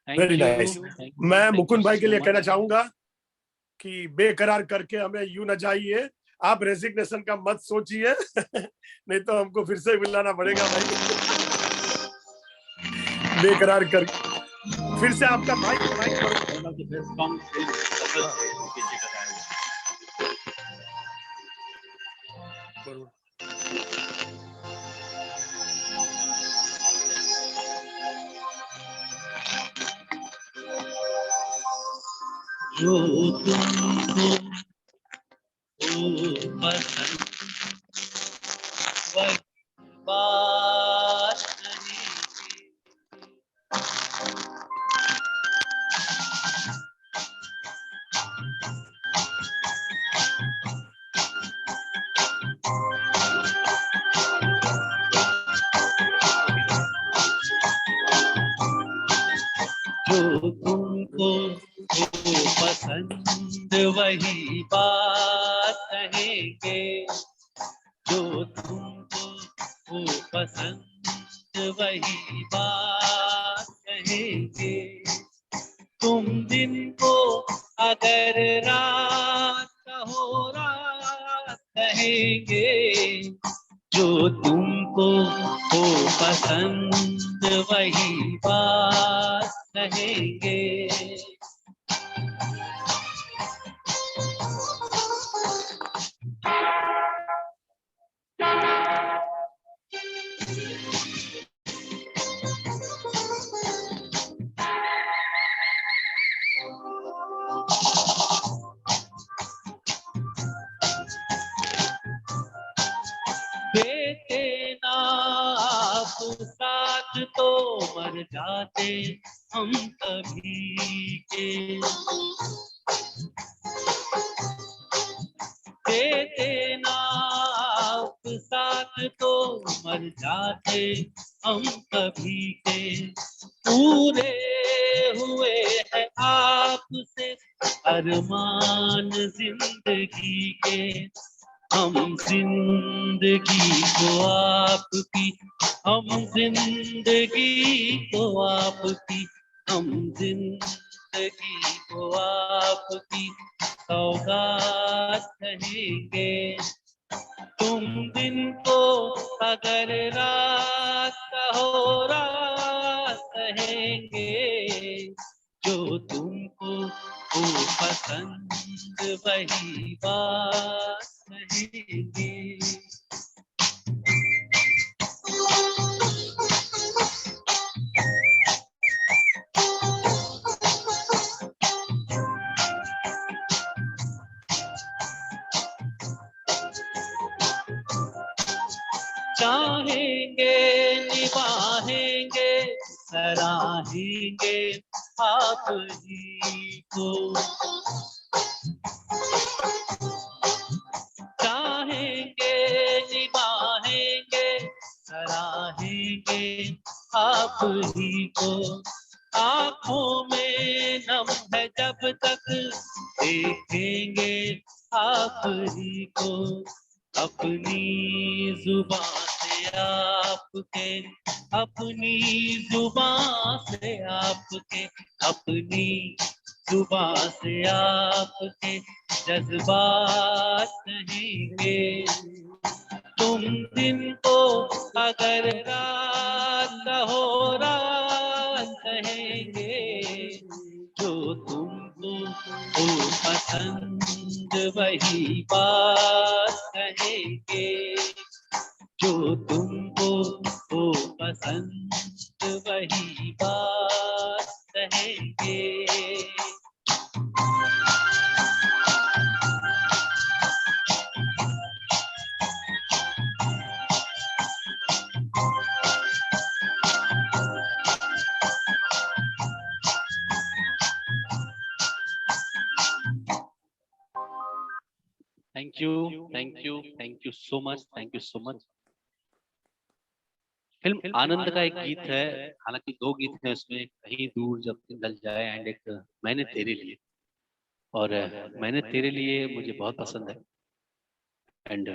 Very nice. मैं मुकुंद भाई के लिए कहना चाहूंगा कि बेकरार करके हमें यूं न जाइए, आप रेजिग्नेशन का मत सोचिए नहीं तो हमको फिर से मिलाना पड़ेगा भाई। बेकरार कर फिर से आपका माइक जो तुमको पसंद वही बात नहीं। जो तुमको पसंद वही बात कहेंगे, जो तुमको पसंद वही बात कहेंगे। तुम दिन को अगर रात कहो रात कहेंगे, जो तुमको पसंद वही बात कहेंगे। देते ना आप साथ तो मर जाते हम कभी के। देते ना आप साथ तो मर जाते हम कभी के। पूरे हुए हैं आपसे अरमान जिंदगी के। हम जिंदगी को आपकी, हम जिंदगी को आपकी, हम जिंदगी को आपकी सौगात कहेंगे। तुम दिन को अगर रात कहो रात कहेंगे, जो तुमको पसंद वही बात कहेंगे। चाहेंगे निभाएंगे सराहेंगे आप ही को, चाहेंगे निभाएंगे सराहेंगे आप ही को। आंखों में नम है जब तक देखेंगे आप ही को, अपनी जुबान से आपके, अपनी जुबान से आपके, अपनी जुबान से आपके जज्बात कहेंगे। तुम दिन को अगर रात कहो रात कहेंगे, जो तुमको हो पसंद वही बात कहेंगे, जो तुमको हो पसंद वही बात कहेंगे। Thank you, thank you, thank you so much, thank you so much. Film Anand का एक गीत है, हालांकि 2 गीत हैं उसमें, कहीं दूर जब निकल जाए एंड एक मैंने तेरे लिए, और मैंने तेरे लिए मुझे बहुत पसंद है। एंड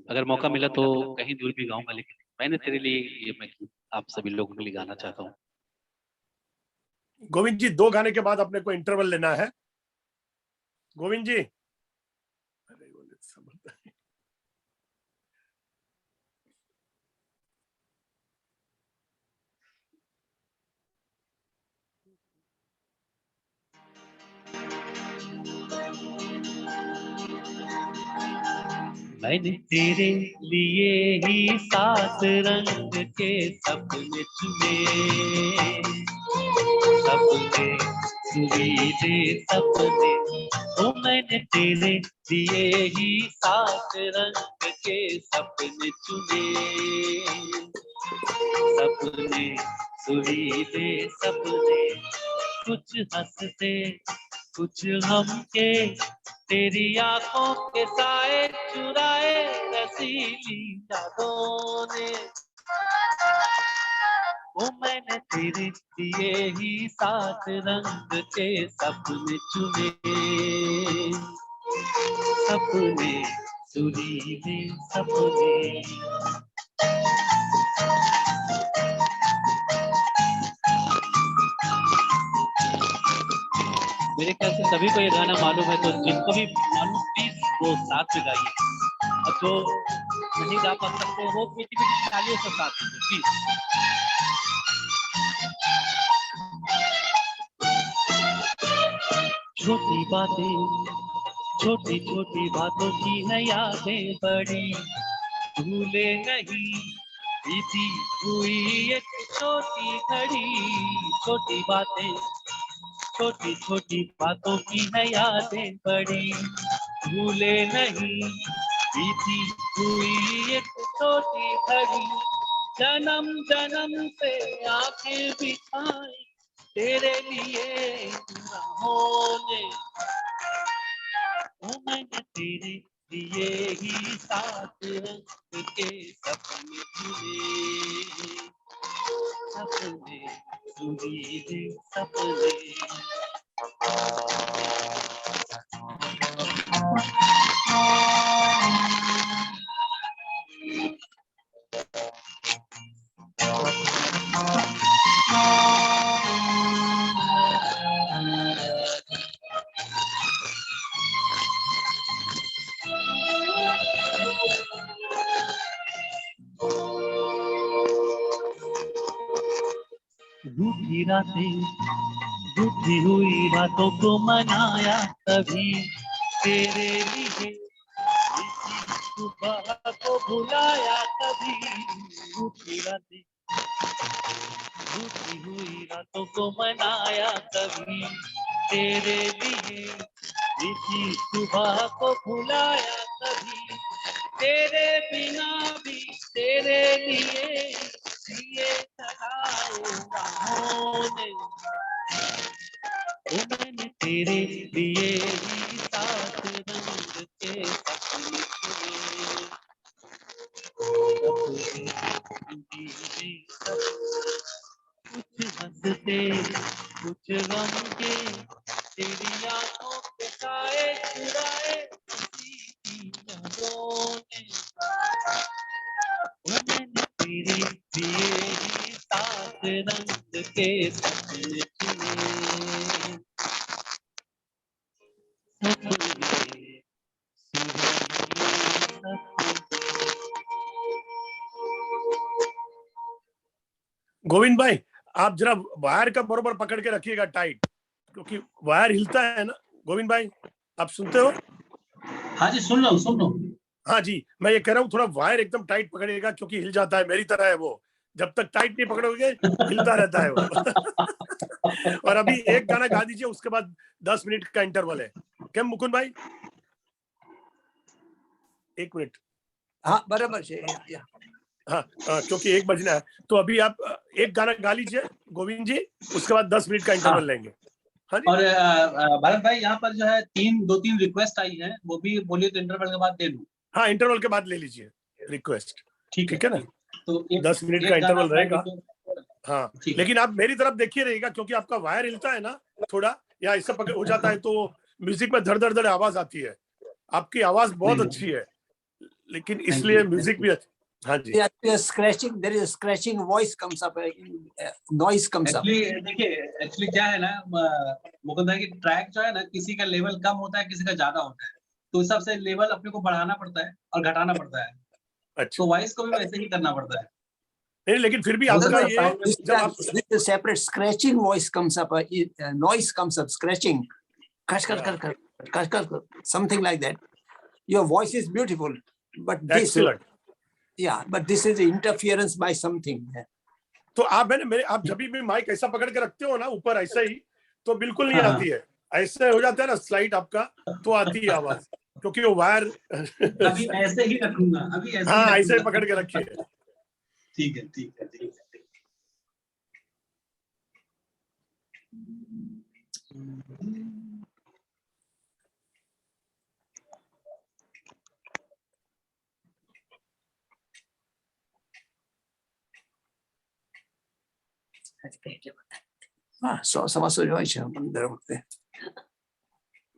अगर मौका मिला तो कहीं दूर भी गाऊंगा, लेकिन मैंने तेरे लिए ये मैं गीत आप सभी लोगों के लिए गाना चाहता हूँ। गोविंद जी 2 गाने के बाद अपने को इंटरवल लेना है। गोविंद जी, मैंने तेरे लिए ही 7 रंग के सपने चुने, सपने सुरीले सपने, ओ मैंने तेरे लिए ही 7 रंग के सपने चुने, सपने सुरीले सपने, कुछ हंसते कुछ गम के, तेरी आंखों के साए चुराए रसीली यादों ने, ओ मैंने तेरे लिए ही 7 रंग के सपने चुने, सपने सुरीले सपने। मेरे ख्याल से सभी को ये गाना मालूम है, तो जिनको भी मालूम प्लीज वो साथ में गाइए, और जो नहीं गा पा सकते वो मीठी मीठी तालियों से साथ में प्लीज। छोटी बातें, छोटी छोटी बातों की है यादें बड़ी, भूले नहीं बीती हुई एक छोटी घड़ी, छोटी बातें, छोटी छोटी बातों की है यादें बड़ी, भूले नहीं बीती हुई एक छोटी घड़ी, जन्म जन्म से आंखें बिछाई तेरे लिए राहों ने, ओ मैंने तेरे लिए ही 7 रंग के सपने चुने, सपने सुरीले सपने। रूठी रातें, रूठी हुई रातों को मनाया कभी तेरे लिए, इसी सुबह को भुलाया कभी, रूठी रातें, रूठी हुई रातों को मनाया कभी तेरे लिए, इसी सुबह को भुलाया कभी, तेरे बिना भी तेरे लिए दिए जलाए राहों ने, ओ मैंने तेरे लिए ही सात रंग के सपने चुने। जिंदगी में कुछ हंसते कुछ गम के, तेरी आंखों के साए चुराए किसी की यादों ने, ओ मैंने तेरे लिए ही सात रंग के सपने चुने। सपने सुहाने गोविंद भाई, आप जरा वायर का बरोबर पकड़ के रखिएगा टाइट, क्योंकि वायर हिलता है ना। गोविंद भाई, आप सुनते हो? हाँ जी, सुन रहा हूँ। हाँ जी, मैं ये कह रहा हूँ थोड़ा वायर एकदम टाइट पकड़िएगा, क्योंकि हिल जाता है, मेरी तरह है वो। जब तक टाइट नहीं पकड़ोगे हिलता रहता है वो। और अभी एक गाना गा दीजिए, उसके बाद 10 मिनट का इंटरवल है। क्या मुकुंद भाई? 1 मिनट। हाँ बराबर છે हाँ, क्योंकि 1 बजना है, तो अभी आप एक गाना गा लीजिए गोविंद जी, उसके बाद 10 मिनट का इंटरवल लेंगे। हाँ जी। और भरत भाई, यहाँ पर जो है 2-3 रिक्वेस्ट आई है, वो भी बोलिए तो इंटरवल के बाद दे दूं। हाँ, इंटरवल के बाद ले लीजिए रिक्वेस्ट। ठीक है ना? तो 10 मिनट का एक गाना इंटरवल मैं रहेगा। तो हाँ, ठीक है। लेकिन आप मेरी तरफ देखिए रहिएगा, क्योंकि आपका वायर हिलता है ना थोड़ा, या ऐसा पकड़ हो जाता है, तो म्यूजिक में धड़ धड़ धड़ आवाज आती है। आपकी आवाज बहुत नहीं, अच्छी है, लेकिन Thank इसलिए you, म्यूजिक thank भी अच्छा। हाँ जी। scratching, there is a scratching voice comes up, noise comes up. Actually देखिए, एक्चुअली क्या है ना, मुकुंद भाई की ट्रैक जो है ना, किसी का लेवल कम होता है, किसी का ज्यादा होता है, तो उस हिसाब से लेवल अपने को बढ़ाना पड़ता है और घटाना पड़ता है, अच्छा, तो वॉइस को भी वैसे ही करना पड़ता है। नहीं, लेकिन फिर भी हो No, आपका सकता no, है ये, साउंड this, में जब आप this is separate scratching voice comes up, noise comes up, scratching, something like that. Your voice is beautiful, but this, excellent. yeah, but this is interference by something. तो आप है ना, मेरे आप जब भी माइक ऐसा पकड़ के रखते हो ना ऊपर ऐसा ही, तो बिल्कुल नहीं हाँ, आती है। ऐसे हो जाता है ना स्लाइड आपका, तो आती है आवाज, क्योंकि वो वायर। अभी ऐसे ही रखूंगा, अभी ऐसे ही हाँ, ऐसे ही रखूंगा। पकड़ के रखिए। ठीक है, ठीक है, ठीक है। હા, 100 હોય છે દર વખતે.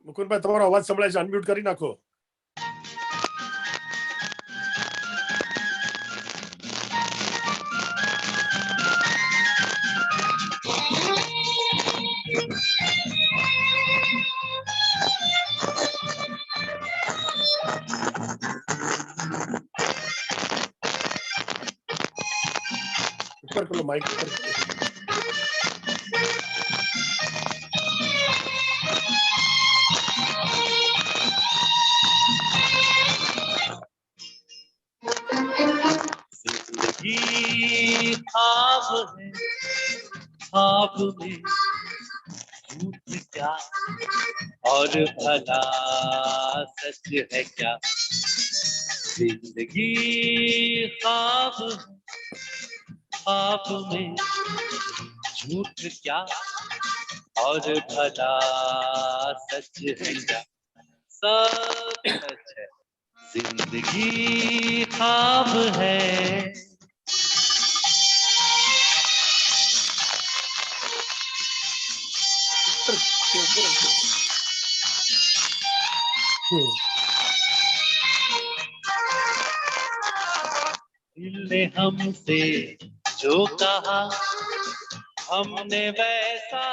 મુકુંદભાઈ, તમારો અવાજ સંભળાય છે, અનમ્યુટ કરી નાખો. ऊपर करो, माइक ऊपर करो. जिंदगी ख्वाब है, ख्वाब में झूठ क्या और भला सच है क्या। जिंदगी ख्वाब है, ख्वाब में झूठ क्या और भला सच है क्या। सब सच है, जिंदगी ख्वाब है। दिल ने हमसे जो कहा हमने वैसा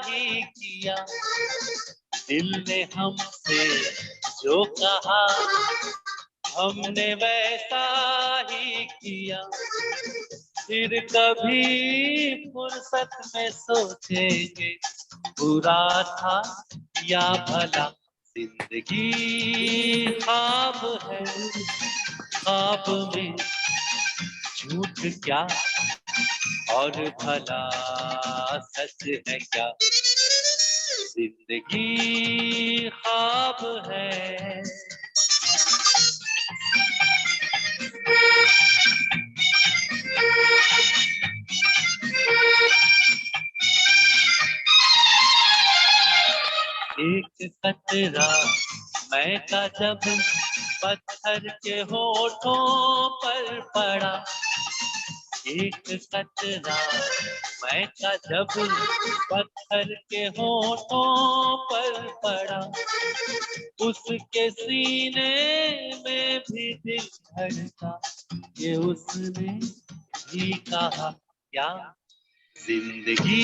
ही किया। दिल ने हमसे जो कहा हमने वैसा ही किया। फिर कभी फुर्सत में सोचेंगे बुरा था या भला। जिंदगी ख्वाब है, ख्वाब में झूठ क्या और भला सच है क्या। जिंदगी ख्वाब है। एक कतरा मैं का जब पत्थर के होठों पर पड़ा, एक कतरा मैं का जब पत्थर के होठों पर पड़ा, उसके सीने में भी दिल धड़का, ये उसने भी कहा क्या जिंदगी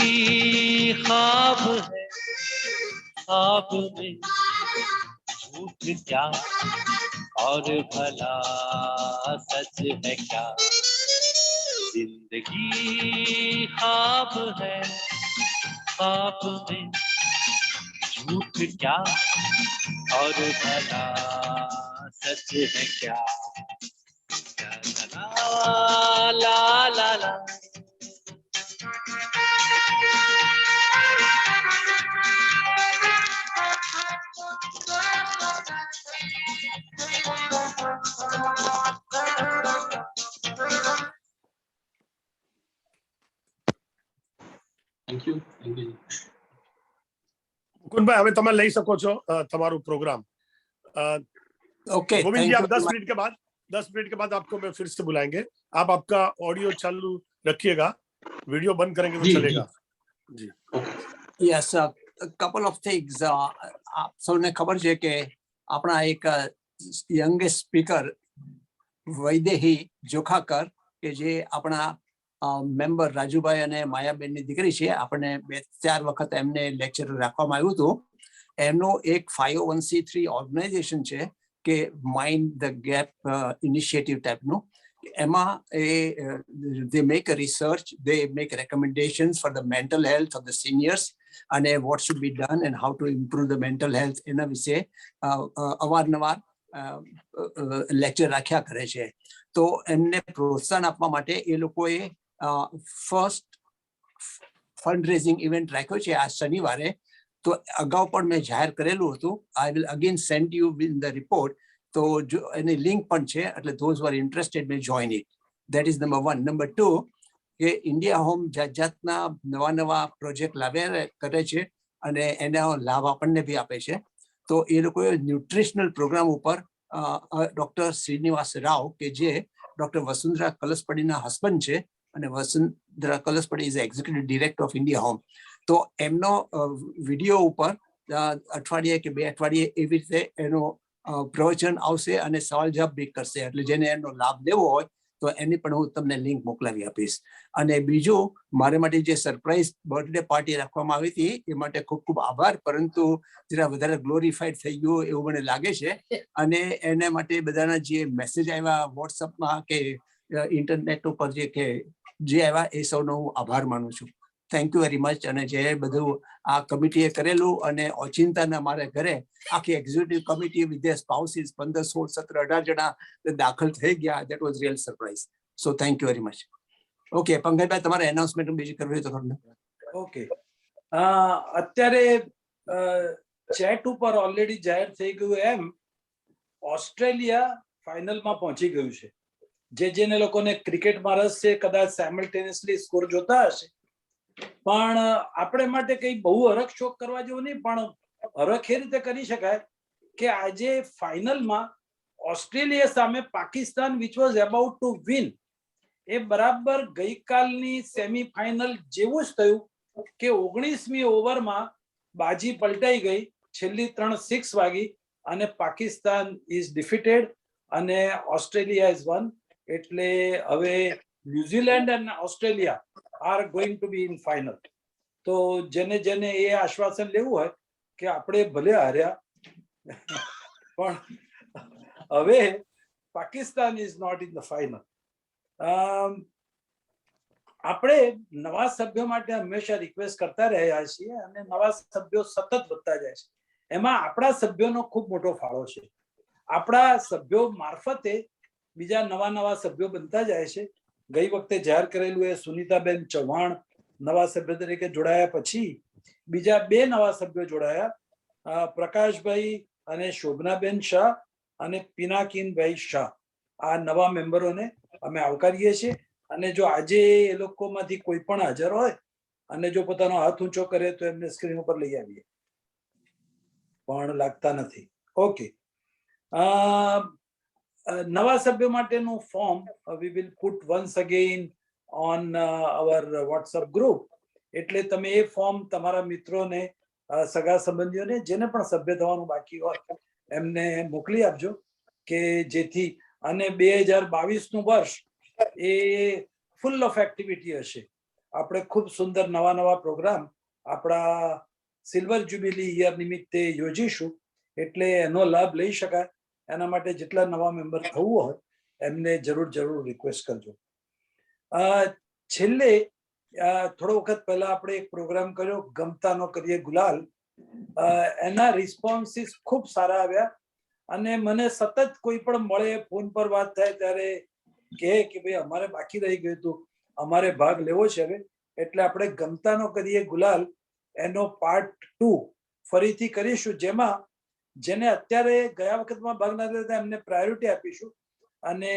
ख्वाब है, ख्वाब में झूठ क्या और भला सच है क्या, जिंदगी ख्वाब है, ख्वाब में झूठ क्या और भला सच है क्या, ला ला ला ला। થેન્ક યુ મુકુંદભાઈ હવે તમે લઈ શકો છો તમારું program. Okay, Govind thank ji, you आप 10 मिनट के बाद आपको मैं फिर से बुलाएंगे। आप आपका ऑडियो चालू रखिएगा, वीडियो बंद करेंगे तो जी, चलेगा जी। Yes, couple of things. આપ સૌને ખબર છે કે આપણા એક યંગેસ્ટ સ્પીકર વૈદેહી જોખાકર કે જે આપણા મેમ્બર રાજુભાઈ અને માયાબેનની દીકરી છે, આપણને 2-4 વખત એમને લેક્ચર રાખવામાં આવ્યું હતું। એમનું એક 501c3 ઓર્ગેનાઇઝેશન છે કે માઇન્ડ ધ ગેપ ઇનિશિયેટિવ ટાઈપનું। એમાં they make a research, they make recommendations for the mental health of the seniors and what should be done and how to improve the mental health એના વિશે અવારનવાર lecture રાખ્યા કરે છે। તો એમને પ્રોત્સાહન આપવા માટે એ લોકોએ ફર્સ્ટ ફંડ રેઝિંગ ઇવેન્ટ રાખ્યો છે આ શનિવારે। તો અગાઉ પણ મેં જાહેર કરેલું હતું। I will again send you in the report. તો જો એની લિંક પણ છે, એટલે those were interested may join it. That is number 1। Number 2 કે ઇન્ડિયા હોમ જાતના નવા પ્રોજેક્ટ લાવ્યા કરે છે અને એના લાભ આપણને બી આપે છે। તો એ લોકોએ ન્યુટ્રિશનલ પ્રોગ્રામ ઉપર ડોક્ટર શ્રીનિવાસ રાવ કે જે ડોક્ટર વસુંધરા કલસપડીના હસબન્ડ છે અને Vasundhara Kalaspadi is executive director of India Home. તો એમનો વિડીયો ઉપર અઠવાડિયે કે 2 અઠવાડિયે એવી રીતે એનો પ્રવચન આવશે અને સવાલ જવાબ બી કરશે। એટલે જેને એનો લાભ લેવો હોય તો એની પણ હું તમને લિંક મોકલાવી આપીશ। અને બીજું, મારે માટે જે સરપ્રાઈઝ બર્થડે પાર્ટી રાખવામાં આવી હતી એ માટે ખૂબ ખૂબ આભાર, પરંતુ જરા વધારે ગ્લોરીફાઈડ થઈ ગયું એવું મને લાગે છે। અને એના માટે બધાના જે મેસેજ આવ્યા વોટ્સઅપમાં કે ઇન્ટરનેટ ઉપર જે આવ્યા એ સૌનો હું આભાર માનું છું। Thank you very much. અને જે બધું આ કમિટીએ કરેલું અને ઓચિંતાના મારા ઘરે આખી એક્ઝિક્યુટિવ કમિટી વિથ ધેર સ્પાઉસીસ 15, 16, 17, 18 જણા દાખલ થઈ ગયા। That was real surprise. So thank you very much. Okay, Pankajbhai, તમારે એનાઉન્સમેન્ટ બીજી કરવી હોય તો તમને। ઓકે, અત્યારે ચેટ ઉપર ઓલરેડી જાહેર થઈ ગયું એમ ઓસ્ટ્રેલિયા ફાઇનલમાં પહોંચી ગયું છે। જેને લોકોને ક્રિકેટમાં રસ છે કદાચ સાયમલ્ટેનિયસલી સ્કોર જોતા હશે, પણ આપણે માટે કંઈ બહુ હરખ શોક કરવા જેવું નહીં, પણ હરખ એ રીતે કરી શકાય કે આજે ફાઇનલમાં ઓસ્ટ્રેલિયા સામે Pakistan which was about to win એ બરાબર ગઈકાલની સેમીફાઇનલ જેવું જ થયું કે 19મી ઓવરમાં બાજી પલટાઈ ગઈ, છેલ્લી 3 6 વાગી અને પાકિસ્તાન ઇઝ ડિફીટેડ અને ઓસ્ટ્રેલિયા ઇઝ વન। એટલે હવે ન્યુઝીલેન્ડ અને Australia are going to B in final. તો જેને એ આશ્વાસન લેવું હોય કે આપણે ભલે હાર્યા પણ હવે Pakistan is not in the final. આપણે નવા સભ્યો માટે હંમેશા રિક્વેસ્ટ કરતા રહ્યા છીએ અને નવા સભ્યો સતત વધતા જાય છે। એમાં આપણા સભ્યોનો ખૂબ મોટો ફાળો છે। આપણા સભ્યો મારફતે બીજા નવા સભ્યો બનતા જાય છે। ગઈ વખતે જાહેર કરેલું એ સુનીતાબેન ચૌહાણ નવા સભ્ય તરીકે જોડાયા પછી બીજા 2 નવા સભ્યો જોડાયા, પ્રકાશભાઈ અને શોભનાબેન શાહ અને પિનાકીનભાઈ શાહ। આ નવા મેમ્બરોને અમે આવકારીએ છીએ અને જો આજે એ લોકોમાંથી કોઈ પણ હાજર હોય અને જો પોતાનો હાથ ઊંચો કરે તો એમને સ્ક્રીન ઉપર લઈ આવીએ। પણ લાગતા નથી. ઓકે, નવા સભ્યો માટેનું form we will put once again on our WhatsApp group. એટલે તમે એ ફોર્મ તમારા મિત્રોને, સગા સંબંધીઓને, જેને પણ સભ્ય થવાનું બાકી હોય એમને મોકલી આપજો, કે જેથી, અને 2022નું વર્ષ એ ફૂલ ઓફ એક્ટિવિટી હશે. આપણે ખૂબ સુંદર નવા પ્રોગ્રામ આપણા સિલ્વર જ્યુબિલી યર નિમિત્તે યોજીશું, એટલે એનો લાભ લઈ શકાય એના માટે જેટલા નવા મેમ્બર થવું હોય એમને જરૂર રિક્વેસ્ટ કરજો. છેલ્લે થોડો વખત પહેલા આપણે એક પ્રોગ્રામ કર્યો, ગમતાનો કરીએ ગુલાલ. એના રિસ્પોન્સીસ ખૂબ સારા આવ્યા, અને મને સતત કોઈ પણ મળે, ફોન પર વાત થાય ત્યારે કહે કે ભાઈ અમારે બાકી રહી ગયું હતું, અમારે ભાગ લેવો છે હવે. એટલે આપણે ગમતાનો કરીએ ગુલાલ એનો પાર્ટ 2 ફરીથી કરીશું, જેમાં જેને અત્યારે ગયા વખતમાં ભાગ ના લીધા એમને પ્રાયોરિટી આપીશું, અને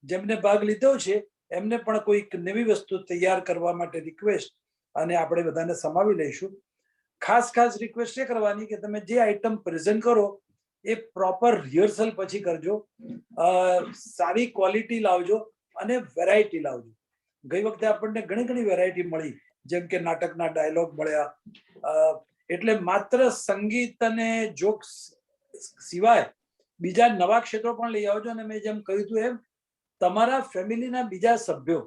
જેમને ભાગ લીધો છે એમને પણ કોઈક નવી વસ્તુ તૈયાર કરવા માટે રિક્વેસ્ટ, અને આપણે બધાને સમાવી લઈશું. ખાસ રિક્વેસ્ટ એ કરવાની કે તમે જે આઈટમ પ્રેઝન્ટ કરો એ પ્રોપર રિહર્સલ પછી કરજો, સારી ક્વોલિટી લાવજો અને વેરાયટી લાવજો. ગઈ વખતે આપણને ઘણી વેરાયટી મળી, જેમ કે નાટકના ડાયલોગ મળ્યા. એટલે માત્ર સંગીત અને જોક્સ સિવાય બીજા નવા ક્ષેત્રો પણ લઈ આવજો. અને મેં જેમ કહ્યું હતું એમ તમારા ફેમિલીના બીજા સભ્યો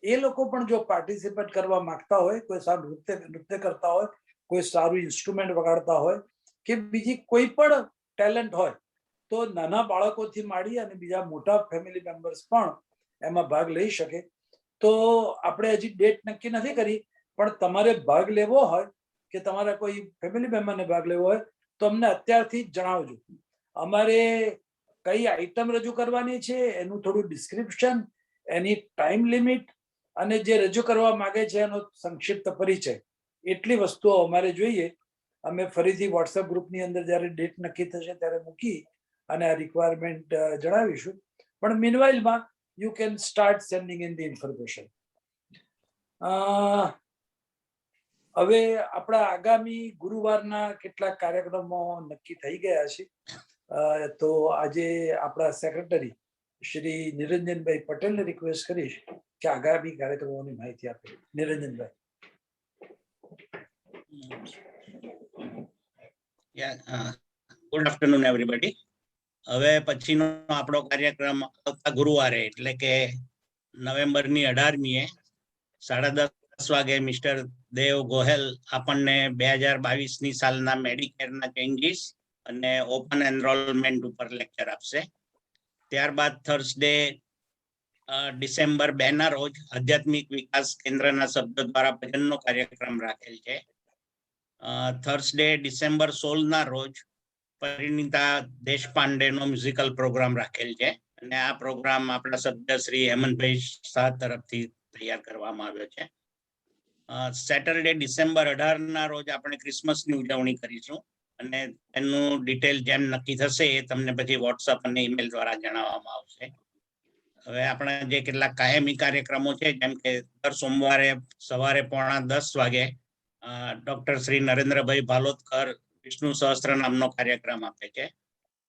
એ લોકો પણ જો પાર્ટિસિપેટ કરવા માંગતા હોય, કોઈ સારું નૃત્ય કરતા હોય, કોઈ સારું ઇન્સ્ટ્રુમેન્ટ વગાડતા હોય, કે બીજી કોઈ પણ ટેલેન્ટ હોય, તો નાના બાળકોથી માંડી અને બીજા મોટા ફેમિલી મેમ્બર્સ પણ એમાં ભાગ લઈ શકે. તો આપણે હજી ડેટ નક્કી નથી કરી, પણ તમારે ભાગ લેવો હોય કે તમારા કોઈ ફેમિલી મેમ્બરને ભાગ લેવો હોય તો અમને અત્યારથી જ જણાવજો. અમારે કઈ આઈટમ રજૂ કરવાની છે એનું થોડું ડિસ્ક્રિપ્શન, એની ટાઈમ લિમિટ, અને જે રજૂ કરવા માંગે છે એનો સંક્ષિપ્ત પરિચય, એટલી વસ્તુઓ અમારે જોઈએ. અમે ફરીથી વોટ્સએપ ગ્રુપની અંદર જ્યારે ડેટ નક્કી થશે ત્યારે મૂકી અને આ રિક્વાયરમેન્ટ જણાવીશું. પણ મીનવાઇલમાં you can start sending in the information. હવે આપણા આગામી ગુરુવારના કેટલાક કાર્યક્રમો નક્કી થઈ ગયા છે. તો આજે આપણા સેક્રેટરી શ્રી નિરંજનભાઈ પટેલને રિક્વેસ્ટ કરીશ કે આગામી કાર્યક્રમોની માહિતી આપે. નિરંજનભાઈ. Good afternoon everybody. હવે પછીનો આપણો કાર્યક્રમ આવતા ગુરુવારે એટલે કે નવેમ્બરની 18મીએ 10:30 વાગે મિસ્ટર દેવ ગોહેલ આપણને 2022ની સાલના મેડિકેરના ચેન્જીસ અને ઓપન એનરોલમેન્ટ ઉપર લેક્ચર આપશે. ત્યારબાદ થર્સડે ડિસેમ્બર 2ના રોજ આધ્યાત્મિક વિકાસ કેન્દ્રના સભ્યો દ્વારા ભજનનો કાર્યક્રમ રાખેલ છે. થર્સડે ડિસેમ્બર 16ના રોજ પરિણીતા દેશપાંડેનો મ્યુઝિકલ પ્રોગ્રામ રાખેલ છે, અને આ પ્રોગ્રામ આપણા સભ્ય શ્રી હેમંતભાઈ શાહ તરફથી તૈયાર કરવામાં આવ્યો છે. સેટરડે ડિસેમ્બર 18ના રોજ આપણે ક્રિસમસની ઉજવણી કરીશું, અને એનું ડિટેલ જેમ નક્કી થશે એ તમને પછી વોટ્સઅપ અને ઈમેલ દ્વારા જણાવવામાં આવશે. હવે આપણા જે કેટલાક કાયમી કાર્યક્રમો છે, જેમ કે દર સોમવારે સવારે 9:45 વાગે ડોક્ટર શ્રી નરેન્દ્રભાઈ ભાલોદકર વિષ્ણુ સહસ્ત્ર નામનો કાર્યક્રમ આપે છે.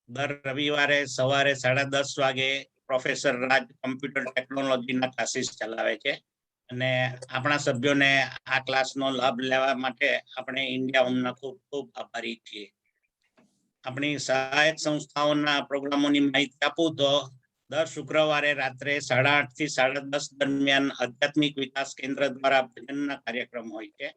દર રવિવારે સવારે 10:30 વાગે પ્રોફેસર રાજ કોમ્પ્યુટર ટેકનોલોજીના ક્લાસીસ ચલાવે છે, અને આપણા સભ્યોને આ ક્લાસનો લાભ લેવા માટે આપણે ઇન્ડિયા હોમના ખૂબ ખૂબ આભારી છીએ. આપણી સહાયક સંસ્થાઓના પ્રોગ્રામોની માહિતી આપું તો દર શુક્રવારે રાત્રે 8:30 થી 10:30 દરમિયાન આધ્યાત્મિક વિકાસ કેન્દ્ર દ્વારા ભજનના કાર્યક્રમ હોય છે.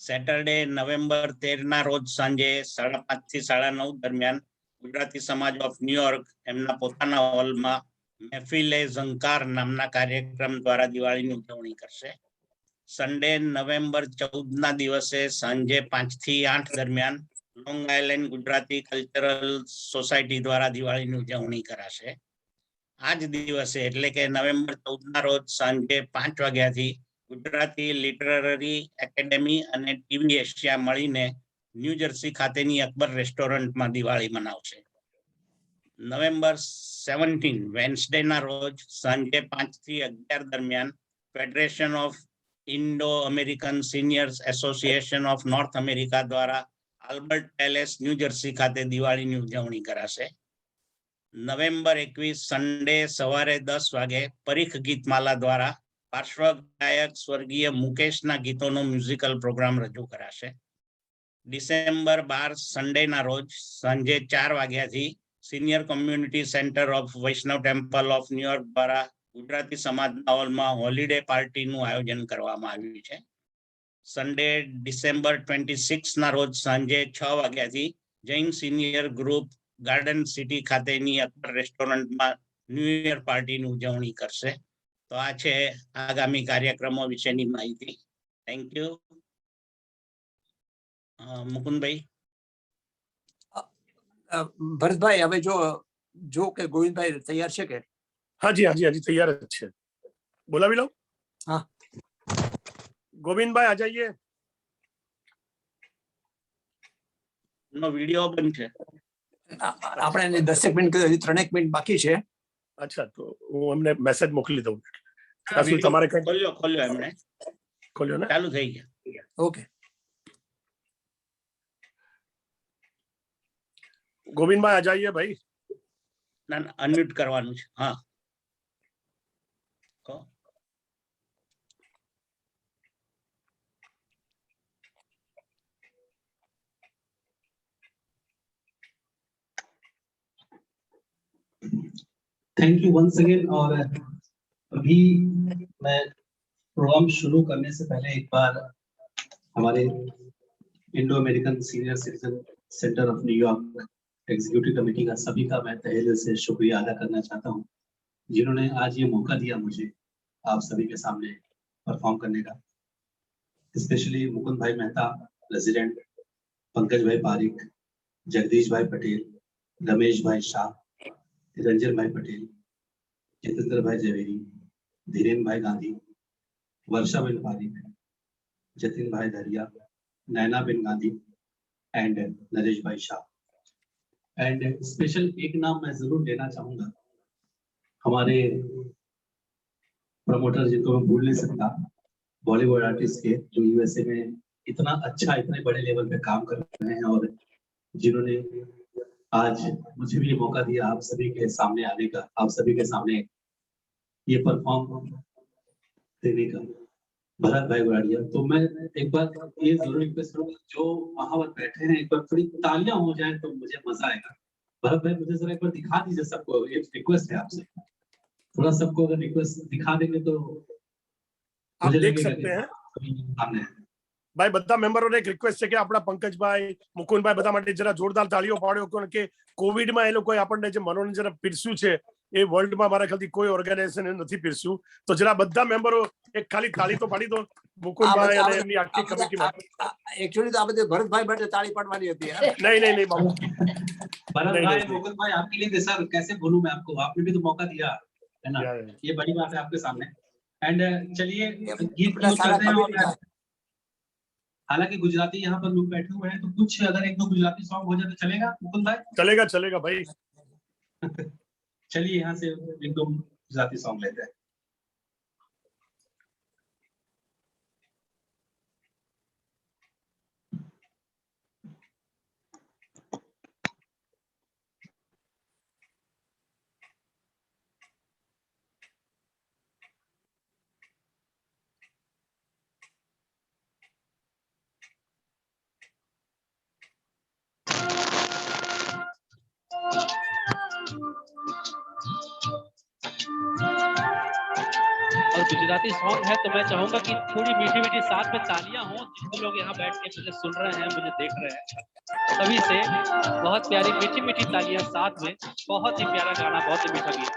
સેટરડે નવેમ્બર 13ના રોજ સાંજે 5:30 થી 9:30 દરમિયાન ગુજરાતી સમાજ ઓફ ન્યુયોર્ક એમના પોતાના હોલમાં મહેફિલે ઝંકાર નામના કાર્યક્રમ દ્વારા દિવાળીની ઉજવણી કરશે. સન્ડે નવેમ્બર 14ના દિવસે સાંજે 5 થી 8 દરમિયાન long island Gujarati cultural society દ્વારા દિવાળીની ઉજવણી કરાશે. આ જ દિવસે એટલે કે નવેમ્બર 14ના રોજ સાંજે 5 વાગ્યાથી ગુજરાતી લિટરરી એકેડેમી અને ટીવી એશિયા મળીને ન્યૂ જર્સી ખાતેની અકબર રેસ્ટોરન્ટમાં દિવાળી મનાવશે. નવેમ્બર 17 વેન્સડેના રોજ સાંજે 5 થી 11 દરમિયાન federation of Indo American seniors association of north America દ્વારા આલ્બર્ટ પેલેસ ન્યૂ જર્સી ખાતે દિવાળીની ઉજવણી કરાશે. નવેમ્બર 21 સન્ડે સવારે 10 વાગે પરીખ ગીતમાલા દ્વારા પાર્શ્વ ગાયક સ્વર્ગીય મુકેશના ગીતોનો મ્યુઝિકલ પ્રોગ્રામ રજૂ કરાશે. ડિસેમ્બર 12 સન્ડેના રોજ સાંજે 4 વાગ્યાથી senior community centre of Vaishnav temple of New York દ્વારા ગુજરાતી સમાજના હોલમાં હોલિડે પાર્ટીનું આયોજન કરવામાં આવ્યું છે. સન્ડે ડિસેમ્બર 26 ના રોજ સાંજે 6 વાગ્યાથી Jain senior group garden city ખાતેની અકબર રેસ્ટોરન્ટમાં ન્યૂ યર પાર્ટીની ઉજવણી કરશે. તો આ છે આગામી કાર્યક્રમો વિશેની માહિતી. Thank you. મુકુંદભાઈ. ભરતભાઈ, હવે જો કે ગોવિંદભાઈ તૈયાર છે કે? હાજી હાજી હાજી તૈયાર જ છે. બોલાવી લો. હા, ગોવિંદભાઈ આ જાઈએ. નો વિડીયો બંધ છે. આપણે 10 મિનિટ 3 મિનિટ બાકી છે. અચ્છા, તો હું અમને મેસેજ મોકલી દઉં. તમારે કઈ ખોલ્યો એમણે ખોલ્યો ને? ચાલુ થઈ ગયા. ઓકે ગોવિંદભાઈ આ જાઈએ ભાઈ. ના, અનમ્યુટ કરવાનું છે. હા, थैंक यू वंस अगेन। और अभी मैं प्रोग्राम शुरू करने से पहले एक बार हमारे Indo American senior citizen centre of New York executive committee का सभी का मैं तहे दिल से शुक्रिया अदा करना चाहता हूं, जिन्होंने आज ये मौका दिया मुझे आप सभी के सामने परफॉर्म करने का। स्पेशली मुकुंद भाई मेहता प्रेसिडेंट, पंकज भाई पारिक, जगदीश भाई पटेल, रमेश भाई शाह, रंजन भाई पटेल, जितेंद्र भाई जवेरी, धीरेन भाई गांधी, वर्षा बिन पारिक, जतिन भाई धरिया, नैना बिन गांधी एंड नरेश भाई शाह। एंड स्पेशल एक नाम मैं जरूर लेना चाहूंगा, हमारे प्रमोटर जिनको मैं भूल नहीं सकता, बॉलीवुड आर्टिस्ट के जो यूएसए में इतना अच्छा इतने बड़े लेवल पे काम कर रहे हैं और जिन्होंने आज मुझे भी मौका दिया आप सभी के सामने आने का, आप सभी के सामने ये परफॉर्म देने का, भरत भाई गुराड़िया। तो मैं एक बार ये जरूर रिक्वेस्ट करूंगा, जो वहां पर बैठे हैं एक बार थोड़ी तालियां हो जाए तो मुझे मजा आएगा। भरत भाई मुझे जरा एक बार दिखा दीजिए सबको, ये रिक्वेस्ट है आपसे, थोड़ा सबको अगर रिक्वेस्ट दिखा देंगे तो आप देख सकते हैं सामने। ભાઈ બધા મેમ્બરોને એક રિક્વેસ્ટ છે કે આપણા પંકજભાઈ, મુકુંદભાઈ બધા માટે જરા જોરદાર તાળીઓ પાડ્યો, કારણ કે કોવિડમાં એ લોકોએ આપણને જે મનોરંજન પીરસ્યું છે એ વર્લ્ડમાં મારા ખ્યાલથી કોઈ ઓર્ગેનાઇઝેશને નથી પીરસ્યું. તો જરા બધા મેમ્બરો એક ખાલી તાળી તો પાડી દો મુકુંદભાઈ અને એમની આખી કમિટી માટે. एक्चुअली तो આપણે ભરતભાઈ માટે તાળી પાડવાની હતી यार। નહીં નહીં નહીં બાબુ, भरत नहीं, भाई, नहीं। मुकुंद भाई, आपके लिए सर कैसे भूलूं मैं आपको, आपने भी तो मौका दिया है ना, ये बड़ी बात है आपके सामने। एंड चलिए गीत अपना सारा करते हैं। कमिटी और हालांकि गुजराती यहाँ पर लोग बैठे हुए हैं, तो कुछ अगर एक दो गुजराती सॉन्ग हो जाए तो चलेगा मुकुंद भाई? ચલેગા ચલેગા ભાઈ. चलिए यहाँ से एक दो गुजराती सॉन्ग लेते हैं। और गुजराती सॉन्ग है तो मैं चाहूंगा कि थोड़ी मीठी मीठी साथ में तालियां हों। जितने लोग यहाँ बैठ के मुझे सुन रहे हैं, मुझे देख रहे हैं, सभी से बहुत प्यारी मीठी मीठी तालियां साथ में। बहुत ही प्यारा गाना, बहुत ही मीठा गीत।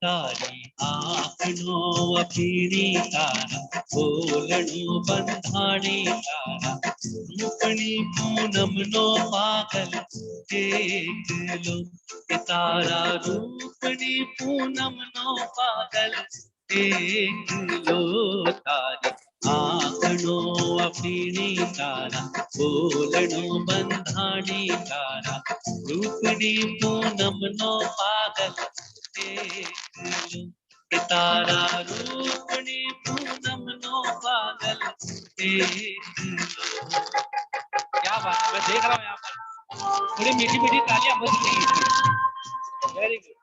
तारी आपनो अपनी तारा बोलणो बंधाणी तारा रूपणी पूनम नो पागल एकलो तारा रूपणी पूनम नो पागल एकलो तारी आंगणो अपीणी तारा बोलणो बंधाणी तारा रूपनी पूनम नो पागल देखलो तारा रूपनी पूनम नो पागल देखलो। क्या बात है, मैं देख रहा हूँ यहाँ पर थोड़ी मीठी मीठी तालियां बज रही है। Very good.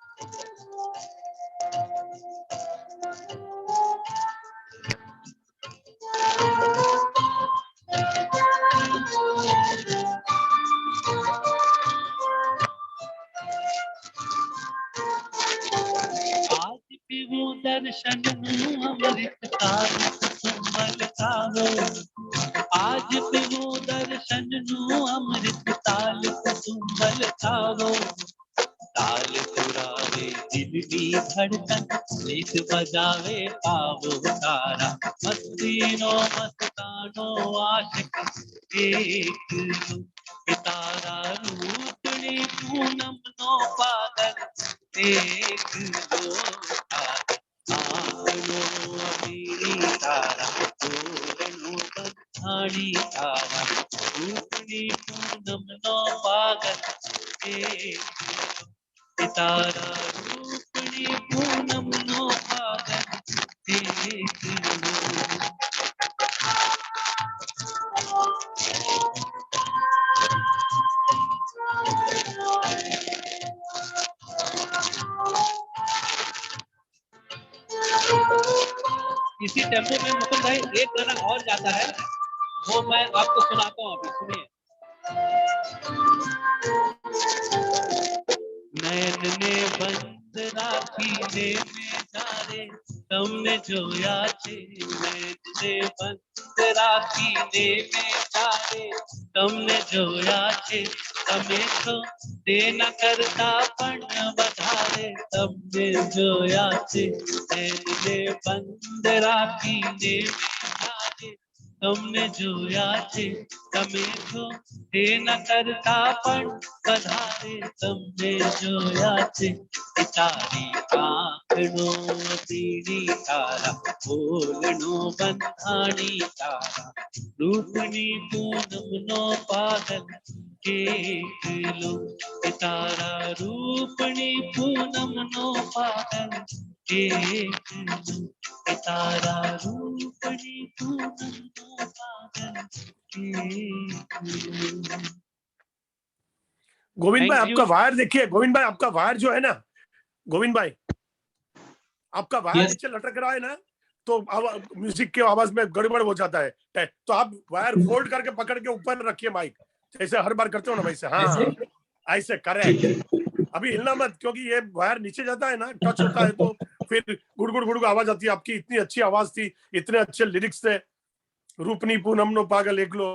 आज भी वो दर्शन अमृत का सुमल का हो, आज भी वो दर्शन अमृत ताल सुमल का हो। ताल पुरावे दिल की धड़कन गीत बजावे पावो तारा मस्तीनो मस्तानो आशिक एक लो तारा रूपनी पूनम नो पागल देख लो आंगनो अपीणी तारा बोलणो बंधाणी तारा रूपनी पूनम नो पागल देख लो तारा रूपनी पूनम नो पागल देख लो। इसी टेम्पो में मुकुंद भाई एक गाना और जाता है, वो मैं आपको सुनाता हूँ, अभी सुनिए। नैन ने बंद राखी ने में जारे तमने जोया छे, नैन ने बंद राखी ने में जारे तमने जोया छे, तमे तो देना करता पण વધારે तमने जोया छे, नैन ने बंद राखी ने में जारे तमने जोया छे, तमे तो देना करता पण વધારે तमने जोया छे, तारी आंखनो अपीणी तारा बोलणो बंधाणी तारा रूपनी पूनम नो पागल देख लो तारा रूपनी पूनम नो पागल देख लो तारा रूपनी पूनम नो पागल देख लो। गोविंद भाई Thank आपका you. वायर देखिए, गोविंद भाई आपका वायर जो है ना, गोविंद भाई आपका वायर Yes. नीचे लटक रहा है ना, तो म्यूजिक की आवाज में गड़बड़ हो जाता है, तो आप वायर होल्ड करके पकड़ के ऊपर रखिए माइक, जैसे हर बार करते हो ना वैसे। हाँ ऐसे करेक्ट, अभी हिलना मत, क्योंकि ये वायर नीचे जाता है ना, टच होता है तो फिर गुड़गुड़ गुड़गुड़ आवाज आती है। आपकी इतनी अच्छी आवाज थी, इतने अच्छे लिरिक्स थे, रूपनी पूनम नो पागल एक लो,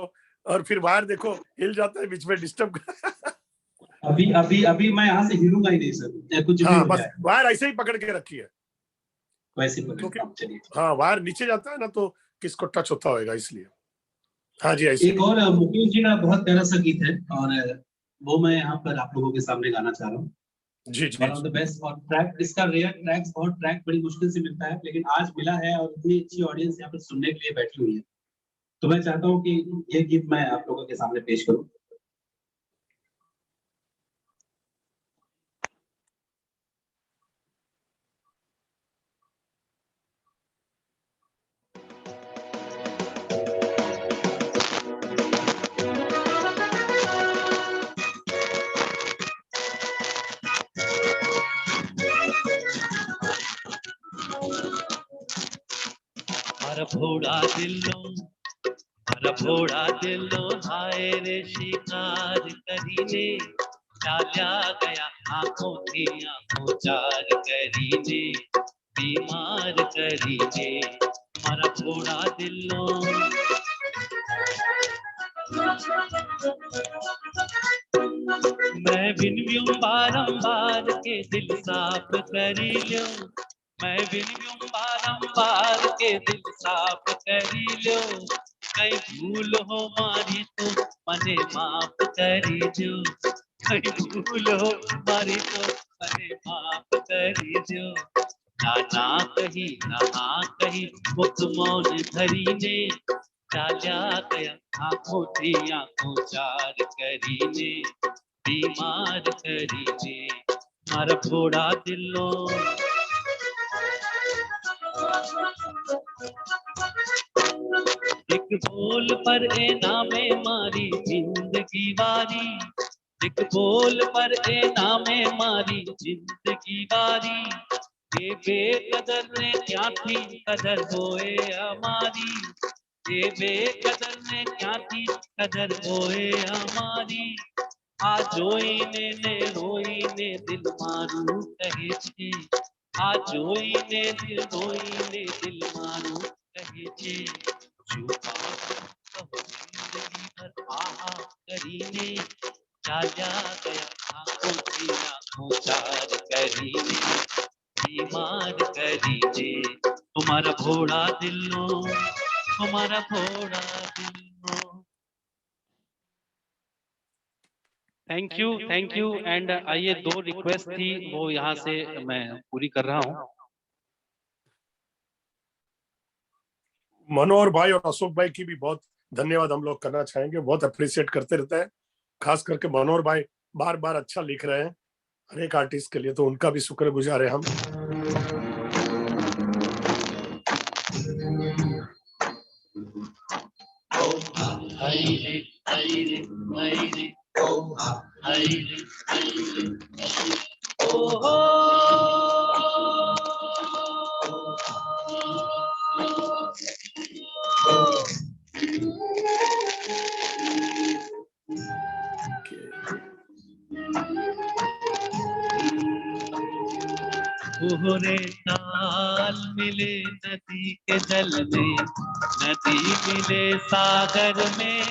और फिर वायर देखो हिल जाता है बीच में, डिस्टर्ब। अभी अभी अभी मैं यहाँ से हिलूंगा ही नहीं सर, चाहे कुछ भी हाँ हो बस जाए, वायर ऐसे ही पकड़ के रखिए, वैसे ही क्योंकि पकड़ता हूँ। चलिए हाँ वायर नीचे जाता है ना तो किसको टच होता होगा, इसलिए। हाँ जी ऐसे एक और मुकेश जी का बहुत प्यारा सा गीत है, और वो मैं यहाँ पर आप लोगों के सामने गाना चाह रहा हूँ। जी जी वन ऑफ द बेस्ट, और ट्रैक इसका रेयर ट्रैक्स, बहुत ट्रैक बड़ी मुश्किल से मिलता है, लेकिन आज मिला है और इतनी अच्छी ऑडियंस यहाँ पर सुनने के लिए बैठी हुई है, तो मैं चाहता हूँ कि ये गीत मैं आप लोगों के सामने पेश करूँ। मारा भोड़ा दिलो हाय रे शिकार करीने चाल्या गया आंखों थी आंखों चार करीने बीमार करीने मारा भोड़ा दिलो। मैं विनव्यूं बारंबार के दिल साफ करी लो, मैं विनव्यूं बारंबार के दिल साफ करी लो, कई भूल हो मारी तो मने माफ करी जो, कई भूल हो मारी तो मने माफ करी जो, नाना कही नहा कही मुख मौन धरी ने चाल्या गया आंखों थी आंखों चार करीने बीमार करीने मारा भोड़ा दिलो एक बोल पर ए नामे मारी जिंदगी वारी एक बोल पर ए नामे मारी जिंदगी वारी ये बेकदर ने क्या थी कदर होए हमारी ये बेकदर ने क्या थी कदर होए हमारी आ जोईने ने रोईने दिल मारू कहे छे आ जोईने दिल रोईने दिल मारू कहे छे जुबा कहो जिंदगी भर आहा करीने चाल्या गया आंखों की आंखों चार करीने बीमार करीने तुम्हारा भोड़ा दिलो तुम्हारा भोड़ा दिलो थैंक यू एंड आइए दो रिक्वेस्ट थी वो यहाँ से मैं पूरी कर रहा हूँ मनोहर भाई और अशोक भाई की भी बहुत धन्यवाद हम लोग करना चाहेंगे, बहुत अप्रिशिएट करते रहते हैं, खास करके मनोहर भाई बार बार अच्छा लिख रहे हैं हर एक आर्टिस्ट के लिए, तो उनका भी शुक्रगुजार है हम। ओहरे ताल मिले नदी के जल में नदी मिले सागर में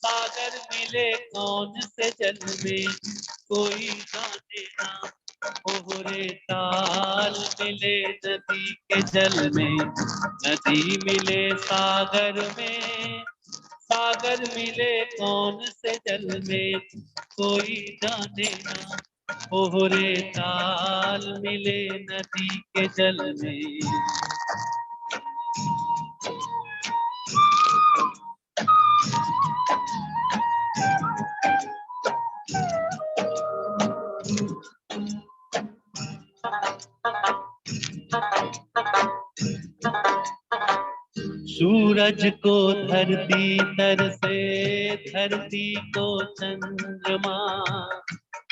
सागर मिले कौन से जल में कोई जाने ना ओहरे ताल मिले नदी के जल में नदी मिले सागर में सागर मिले कौन से जल में कोई जाने ना ओहरे ताल मिले नदी के जल में सूरज को धरती तरसे धरती को चंद्रमा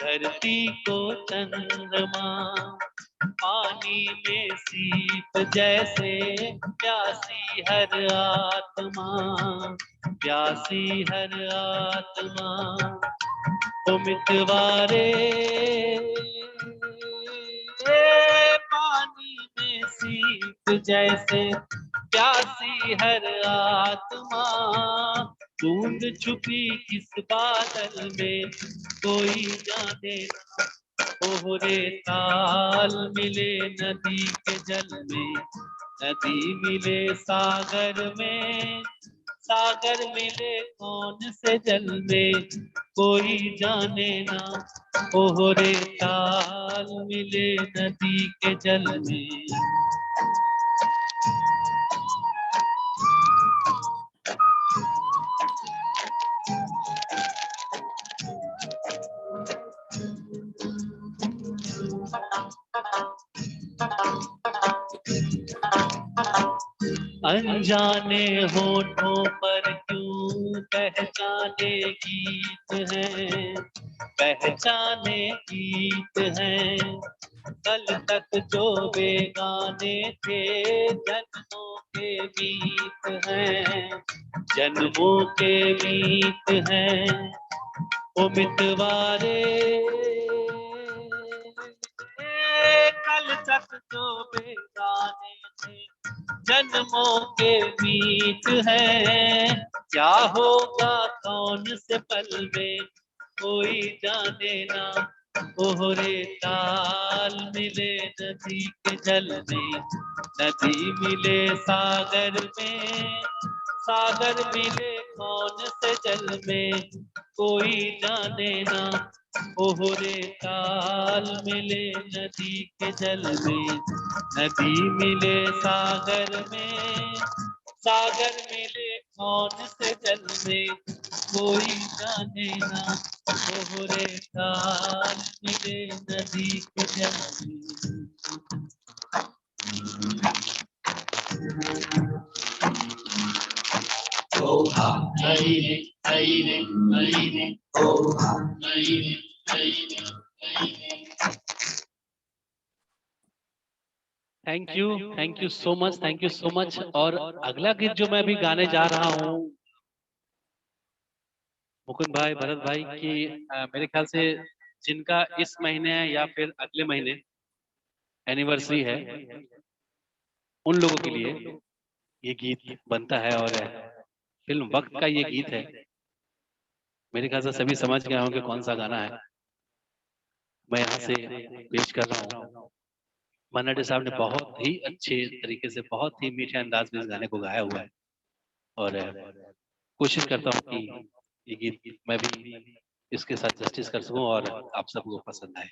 धरती को चंद्रमा पानी में सीप जैसे प्यासी हर आत्मा प्यासी हर आत्मा ओ मितवारे पानी में सीप जैसे प्यासी हर आत्मा बूंद छुपी किस बादल में कोई जाने ना ओहरे ताल मिले नदी के जल में नदी मिले सागर में सागर मिले कौन से जल में कोई जाने ना ओहरे ताल मिले नदी के जल में अनजाने होठों पर क्यों पहचाने गीत हैं पहचाने गीत हैं कल तक जो बेगाने थे जन्मों के गीत हैं जन्मों के गीत हैं ओ मितवारे कल तक जो बेगाने थे जन्मों के बीच है क्या होगा कौन से पल में कोई जाने ना ओहरे ताल मिले नदी के जल में नदी मिले सागर में सागर मिले कौन से जल में कोई जाने ना ओहो रे ताल मिले नदी के जल में, नदी मिले सागर में, सागर मिले कौन से जल में, कोई जाने ना। ओहो रे ताल मिले नदी के जल में। ओहा हरी रे हरी रे हरी रे, ओहा हरी रे हरी रे हरी रे। Thank you so much, thank you so much. और अगला गीत जो मैं अभी गाने जा रहा हूँ मुकुंद भाई, भरत भाई की मेरे ख्याल से जिनका इस महीने या फिर अगले महीने एनिवर्सरी है, उन लोगों के लिए ये गीत बनता है। और फिल्म वक्त का ये गीत है। मेरे ख्याल से सभी समझ गए होंगे कौन सा गाना है। मैं यहाँ से पेश कर रहा हूँ। मन्ना डे साहब ने बहुत ही अच्छे तरीके से, बहुत ही मीठे अंदाज में इस गाने को गाया हुआ है। और कोशिश करता हूँ कि ये गीत मैं भी इसके साथ जस्टिस कर सकूं और आप सबको पसंद आए।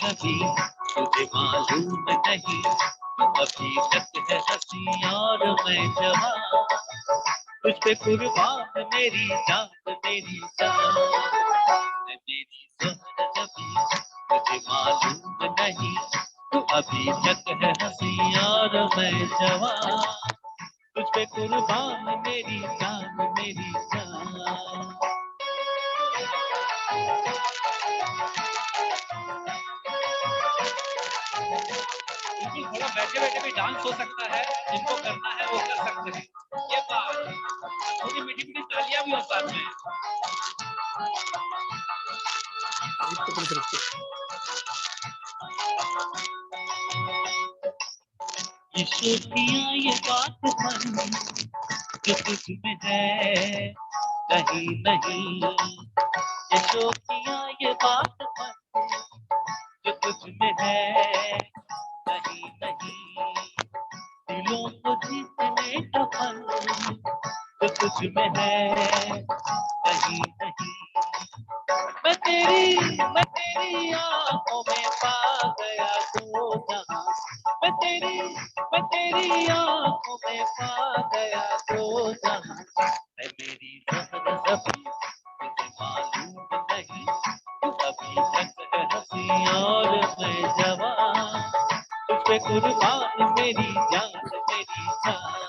कभी तुझे मालूम नहीं, अभी तक है हंसी और मैं जवान, तुझ पे कुर्बान मेरी जान मेरी जान। मेरी ज़हर जबी तुझे मालूम नहीं, तू अभी तक है हंसी और मैं जवान, तुझ पे कुर्बान मेरी जान मेरी जान। बिल्कुल, थोड़ा बैठे बैठे भी डांस हो सकता है, जिनको करना है वो कर सकते हैं। ये बात, थोड़ी मीठी मीठी तालियां भी हो साथ में। ये शोखियाँ ये बात मन जो तुझ में है कहीं नहीं, ये शोखियाँ ये बात मन जो तुझ में है कहीं नहीं, दिलों को जीतने का फन जो तुझ में है कहीं नहीं। मैं तेरी आंखों में पा गया दो जहां, मैं तेरी आंखों में पा गया दो जहां। है मेरी ज़हर ज़बी तुझे मालूम नहीं, तू अभी तक है हंसी और मैं जवान, तुझ पे कुर्बान मेरी जान मेरी जान।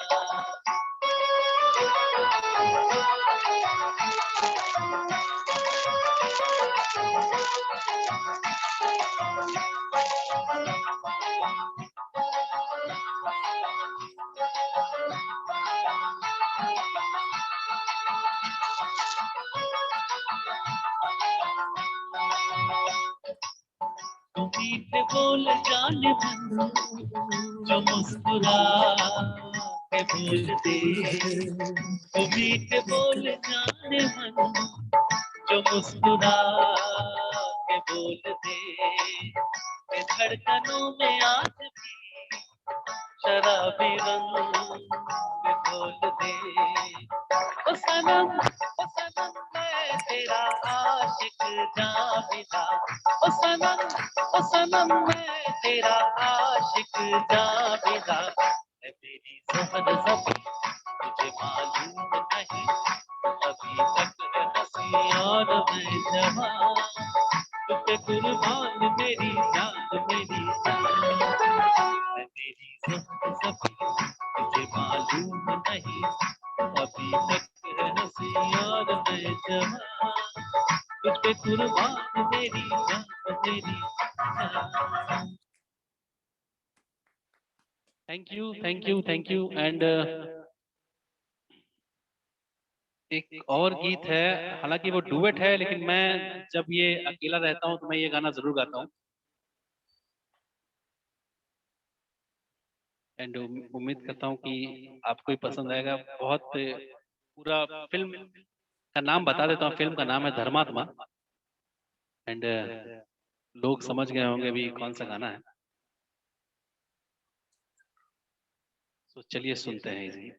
तू मीठे बोल जाने मन जो मुस्कुरा के बोल दे, तू मीठे बोल जाने मन जो मुस्कुरा के बोल दे, के धड़कनों में आज भी शराबी रंग घोल दे। ओ सनम मैं तेरा आशिक जाबिला, ओ सनम मैं तेरा आशिक जाबिला। है मेरी ज़हर ज़बी तुझे मालूम नहीं, अभी तक है हंसी और मैं जवान, तुझ पे पे कुर्बान मेरी जान मेरी जान। मैं तेरी सभी तुझे मालूम नहीं, अभी तक है हंसी और मैं जवान, तुझ पे कुर्बान मेरी जान मेरी जान। थैंक यू एंड एक और गीत है, हालांकि वो डुएट है, लेकिन मैं जब ये अकेला रहता हूँ तो मैं ये गाना जरूर गाता हूँ। एंड उम्मीद करता हूँ कि आपको भी पसंद आएगा। बहुत पूरा फिल्म का नाम बता देता हूँ, फिल्म का नाम है धर्मात्मा। एंड लोग समझ गए होंगे भी कौन सा गाना है, तो चलिए सुनते हैं इसी।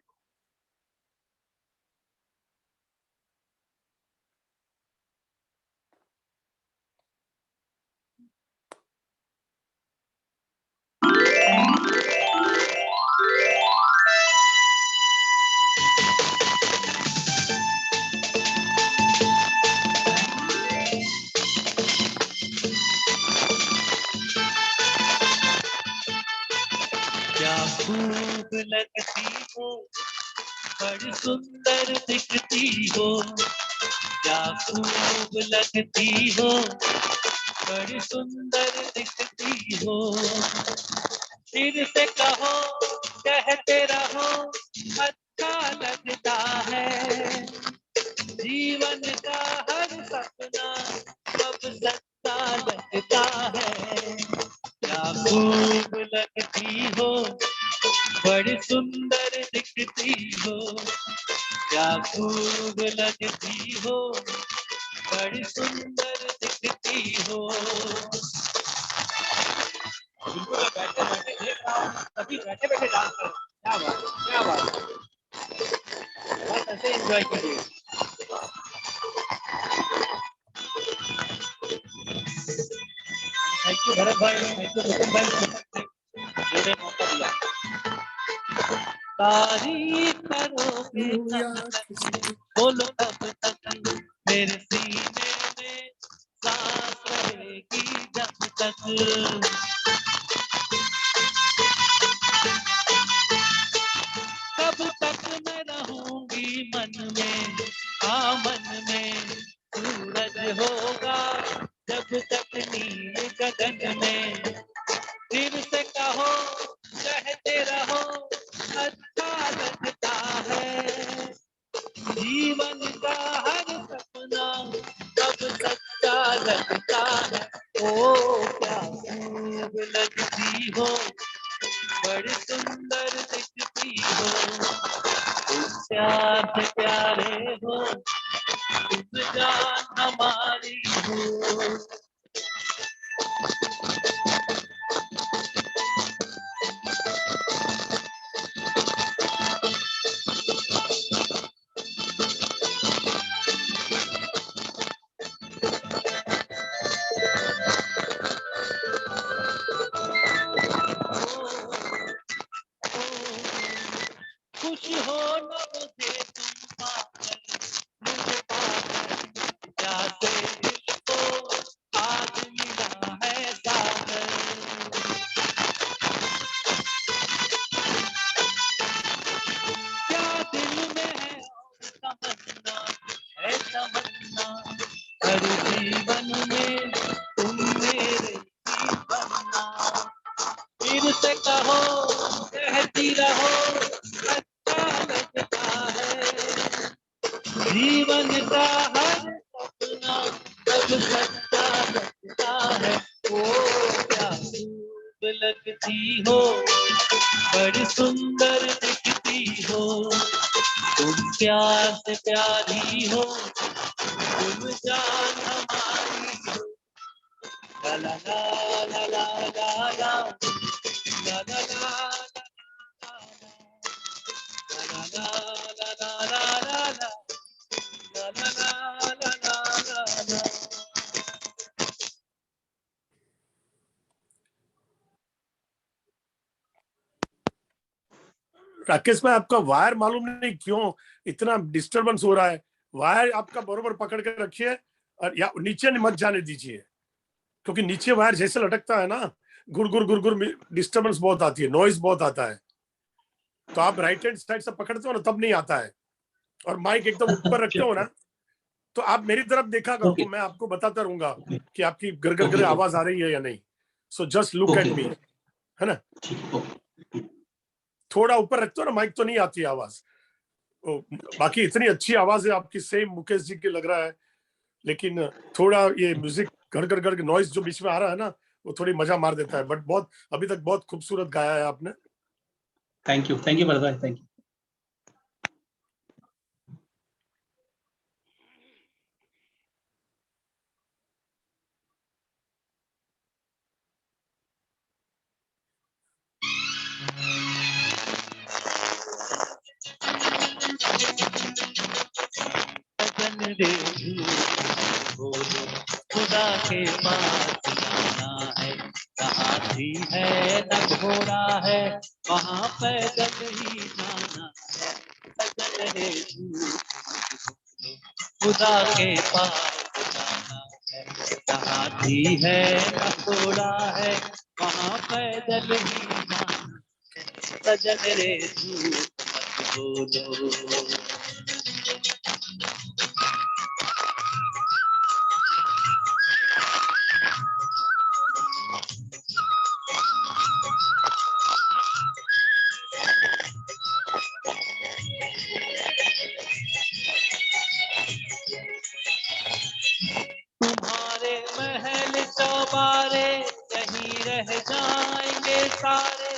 क्या खूब लगती हो, बड़ी सुंदर दिखती हो, क्या खूब लगती हो, बड़ी सुंदर दिखती हो। फिर से कहो कहते रहो अच्छा लगता है, जीवन का हर सपना अब सच्चा लगता है। क्या खूब लगती हो, बड़ी सुंदर दिखती हो, क्या खूब लगती हो, बड़ी सुंदर दिखती हो। बिल्कुल बैठे बैठे देख रहा हूँ, सभी बैठे बैठे डांस कर रहे हैं। क्या बात है, क्या बात है, बस ऐसे एंजॉय कीजिए। थैंक यू भरत भाई, थैंक यू मुकुंद भाई, जिन्होंने मौका दिया। तारीफ करोगे कब तक, बोलो कब तक, मेरे सीने में सांस रहेगी जब तक। कब तक मैं रहूंगी मन में, हाँ मन में। सूरज होगा जब तक नील गगन में, फिर से कहो कहते रहो अच्छा लगता है, जीवन का हर सपना अब सच्चा लगता है। ओ क्या खूब लगती हो, बड़ी सुंदर दिखती हो, तुम प्यार से प्यारे हो, तुम जान हमारी हो। खुश हो न मुझे तुम पागल, मुझे पागल, प्यासे दिल को आज मिला है सागर। क्या दिल में है और तमन्ना, है तमन्ना, हर जीवन में तुम मेरे ही बनना। फिर से कहो कहती रहो अच्छा लगता है, जीवन का हर सपना अब सच्चा लगता है। ओ क्या खूब लगती हो, बड़ी सुंदर दिखती हो, तुम प्यार से प्यारी हो, तुम जान हमारी हो। ला ला ला ला ला ला ला ला ला राकेश भाई, आपका वायर मालूम नहीं क्यों इतना डिस्टरबेंस हो रहा है। वायर आपका बरोबर पकड़ के रखिए और या नीचे मत जाने दीजिए। क्योंकि नीचे वायर जैसे लटकता है ना, गुर डिस्टर्बेंस बहुत आती है, नॉइज बहुत आता है। तो आप राइट हैंड साइड से पकड़ते हो ना, तब नहीं आता है। और माइक एकदम ऊपर रखते हो ना, तो आप मेरी तरफ देखा करो, तो मैं आपको बताता रहूंगा कि आपकी गर आवाज आ रही है या नहीं। So just look at me, है ना। थोड़ा ऊपर रखते हो ना माइक, तो नहीं आती आवाज। बाकी इतनी अच्छी आवाज है आपकी, सेम मुकेश जी की लग रहा है, लेकिन थोड़ा ये म्यूजिक गड़ नॉइज जो बीच में आ रहा है ना, वो थोड़ी मजा मार देता है। बट बहुत अभी तक बहुत खूबसूरत गाया है आपने। थैंक यू भरत भाई, थैंक यू। सजन रे झूठ बोलो, खुदा के पास जाना है। कहाँ थी है न घोड़ा है, वहाँ पैदल ही जाना है। सजन रे झूठ बोलो, खुदा के पास जाना है। कहाँ थी है न घोड़ा है, वहाँ पैदल ही जाना है। सजन रे झूठ मत बोलो। तुम्हारे महल चौबारे यहीं रह जाएंगे सारे।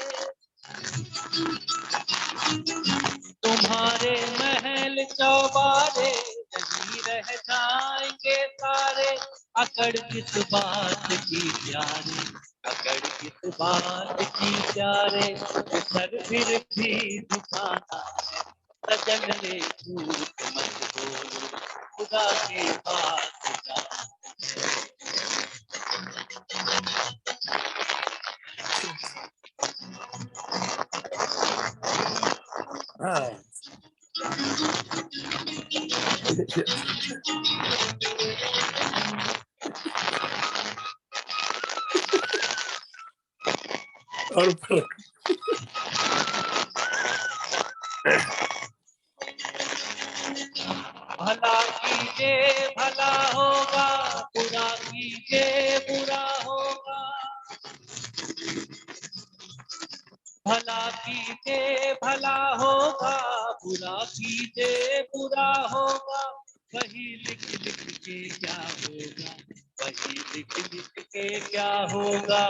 तुम्हारे महल चौबारे यहीं रह जाएंगे सारे। अकड़ किस बात की प्यारे, अकड़ किस बात की प्यारे, सर फिर भी झुकाना है। सजन रे झूठ मत बोलो, खुदा के पास जाना। हाँ और भला कीजिए भला होगा, बुरा कीजिए बुरा होगा। भला कीजिए भला होगा, बुरा कीजिए बुरा होगा। वही लिख लिख के क्या होगा, वही लिख लिख के क्या होगा।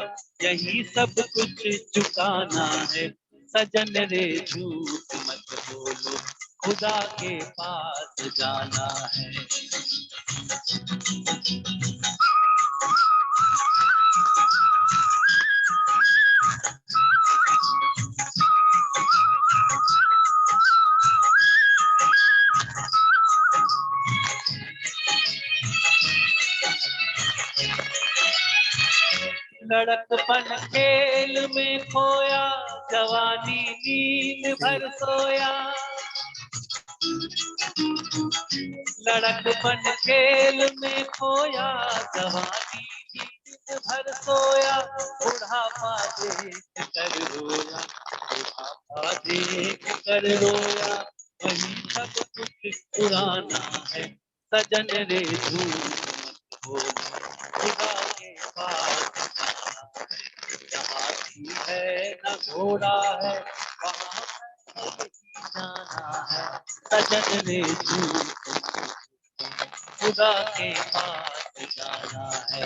यही सब कुछ चुकाना है। सजन रे झूठ मत बोलो, खुदा के पास जाना है। लड़कपन खेल में खोया, जवानी नींद भर सोया। लड़कपन खेल में खोया, जवानी नींद भर सोया। बुढ़ापा देख कर रोया, बुढ़ापा देख कर रोया। वही सब कुछ पुराना है। सजन रे झूठ मत बोलो, खुदा के पास जहाँ भी है न घोड़ा है, वहाँ जाना है। सजन रे झूठ खुदा के पास जाना है।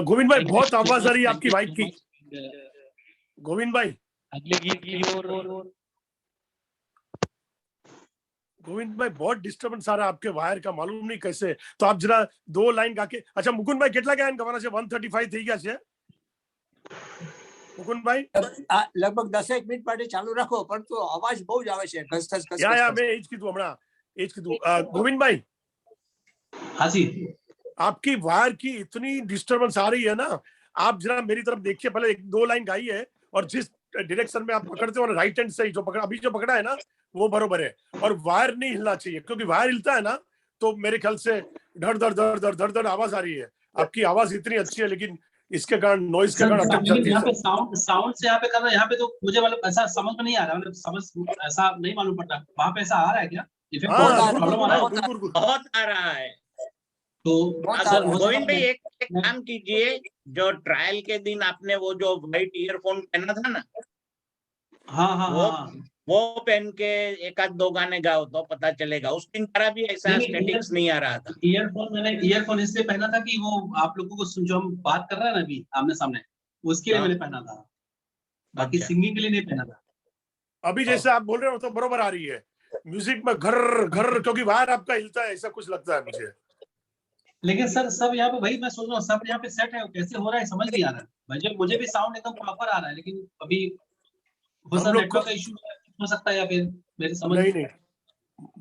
गोविंद भाई बहुत आवाज आ रही है आपकी माइक की। गोविंद भाई, अगले गीत की ओर गोविंद भाई बहुत डिस्टर्बेंस आ रहा है आपके वायर का, मालूम नहीं कैसे। तो आप जरा 2 लाइन गा के। अच्छा मुकुंद भाई કેટલા ગાયન ગવાના છે? 135 થઈ ગયા છે? મુકુંદભાઈ આ લગભગ 10 મિનિટ માટે ચાલુ રાખો, પરંતુ અવાજ બહુ જ આવે છે, ઘસઘસ ઘસઘસ યા ઘસઘસ. મેં એ જ કીધું હમણાં, એ જ કીધું. ગોવિંદભાઈ, हाँ जी, आपकी वायर की इतनी डिस्टरबेंस आ रही है ना, आप जरा मेरी तरफ देखिए, पहले 1-2 लाइन गाइए और जिस डायरेक्शन में आप पकड़ते हो ना, राइट हैंड से जो पकड़ा, अभी जो पकड़ा है ना वो बरोबर है, और वायर नहीं हिलना चाहिए, क्योंकि वायर हिलता है ना तो मेरे ख्याल से धड़ धड़ धड़ धड़ धड़ धड़ आवाज आ रही है। आपकी आवाज इतनी अच्छी है, लेकिन इसके कारण, नॉइज के सर कारण अटक लेकिन जाती है यहाँ पे सर। साउंड से यहाँ पे कर रहा है, यहाँ पे तो मुझे मतलब ऐसा समझ में नहीं आ रहा, मतलब समझ ऐसा नहीं मालूम पड़ता, वहाँ पे ऐसा आ रहा है क्या इफेक्ट? हाँ, प्रॉब्लम आ रहा है? गुर। बहुत आ रहा है। तो बहुत सर, हो गोविंद सकता भाई है- एक काम कीजिए, जो ट्रायल के दिन आपने वो जो व्हाइट ईयरफोन पहना था ना, हाँ हाँ वो हाँ वो पहन के 1-2 गाने गाओ तो पता चलेगा। उस दिन तरह भी ऐसा नहीं, स्टैटिक्स नहीं आ रहा था। मैंने ईयरफोन इसलिए पहना था कि वो आप लोगों को जो हम बात कर रहे हैं ना अभी आमने सामने, उसके लिए हाँ। मैंने पहना था, बाकी अच्छा। सिंगिंग के लिए नहीं पहना था। अभी जैसे आप बोल रहे हो तो बरोबर आ रही है म्यूजिक में, घर घर, क्योंकि वायर आपका हिलता है, ऐसा कुछ लगता है मुझे। लेकिन सर सब यहाँ पे वही मैं सोच रहा हूँ, सब यहाँ पे सेट है, कैसे हो रहा है समझ नहीं आ रहा है। मुझे भी साउंड एकदम प्रॉपर आ रहा है, लेकिन अभी हो हम सकता लोग नेटवर्क का इशू हो सकता है, या फिर मेरी समझ नहीं नहीं,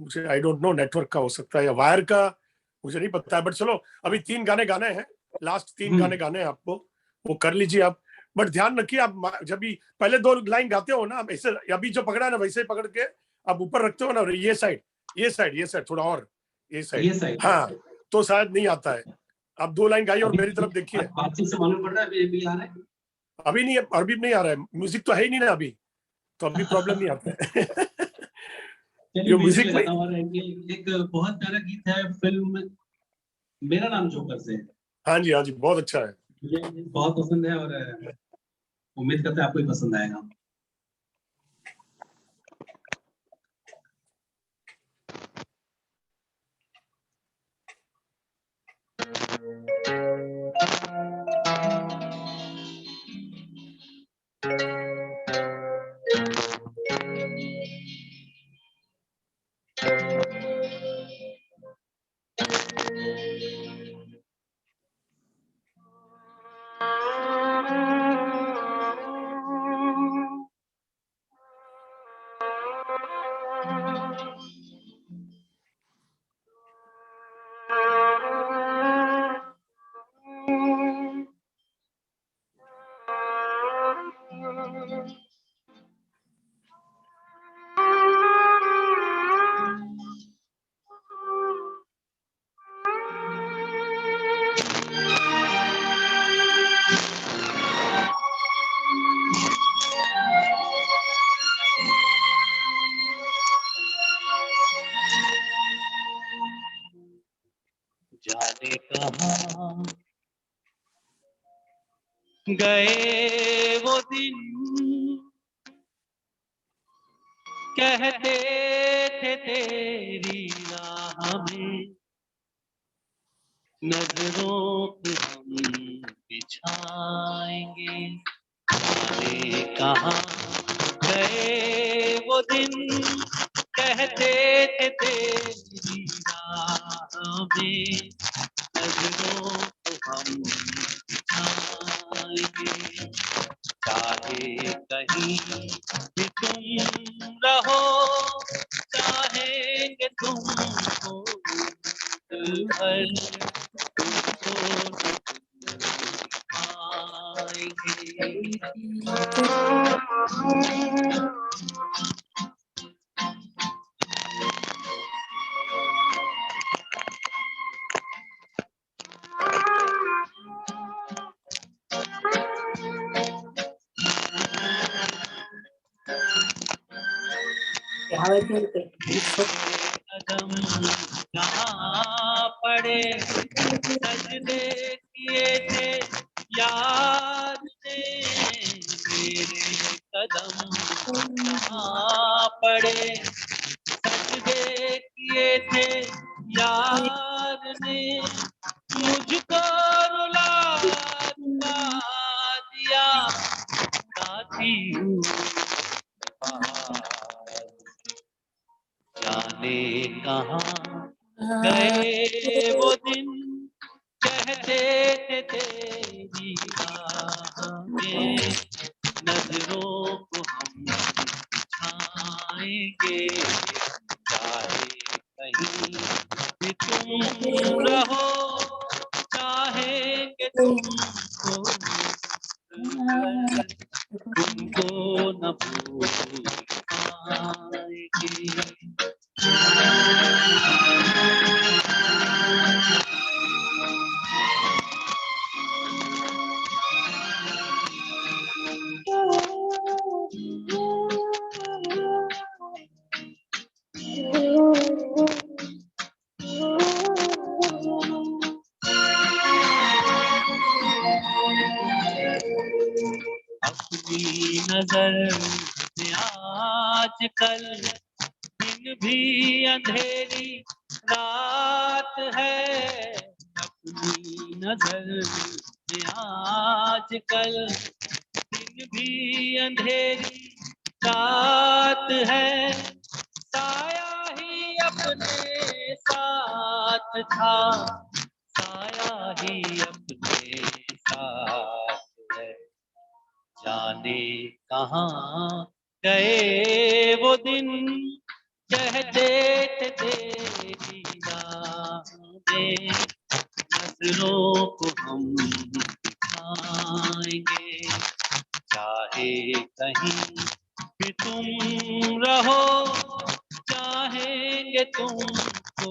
मुझे आई डोंट नो, नेटवर्क का हो सकता है या वायर का, मुझे नहीं पता है। बट चलो, अभी 3 गाने गाने हैं, लास्ट 3 गाने गाने हैं आपको, वो कर लीजिए आप। बट ध्यान रखिए, आप जब भी पहले 2 लाइन गाते हो ना, ऐसे अभी जो पकड़ा है ना वैसे ही पकड़ के आप ऊपर रखते हो ना, ये साइड ये साइड ये साइड, थोड़ा और ये ये साइड, साइड। हाँ, तो शायद नहीं आता है। आप 2 लाइन गाइए और मेरी तरफ देखिए। बातचीत से मालूम पड़ रहा है अभी आ रहा है। अभी नहीं, अभी नहीं आ रहा है, म्यूजिक तो है ही नहीं ना अभी, तो अभी प्रॉब्लम नहीं आता है। चलिए जो म्यूजिक म्यूजिक में, लगाता हूँ। एक बहुत प्यारा गीत है फिल्म मेरा नाम जोकर से, हाँ जी बहुत अच्छा है। मुझे बहुत पसंद है, और उम्मीद करते हैं आपको भी पसंद आएगा। जाने कहाँ गए वो दिन, कहते थे तेरी राह में नजरों पे हम बिछाएंगे। जाने कहाँ गए वो दिन, कहते थे तेरी राह में नजरों को हम बिछाएंगे। चाहे कहीं भी तुम रहो, चाहेंगे तुमको भर तुमको पाएंगे। कदम जहाँ पड़े सजदे किए थे यार ने, मेरे कदम जहाँ पड़े सजदे किए थे यार ने, मुझको रुला दिया साथी जाने कहाँ गए वो दिन, कहते थे तेरी राह में तुम रहो चाहेंगे तुमको तुमको न भूल पाएंगे। अपनी नजर में आजकल दिन भी अंधेरी रात है। अपनी नजर में आजकल दिन भी अंधेरी रात है। साया ही अपने साथ था, साया ही अपने साथ है। जाने कहाँ गए वो दिन, कहते थे तेरी यादें नजरों को हम दिखाएंगे। चाहे कहीं भी तुम रहो चाहेंगे तुमको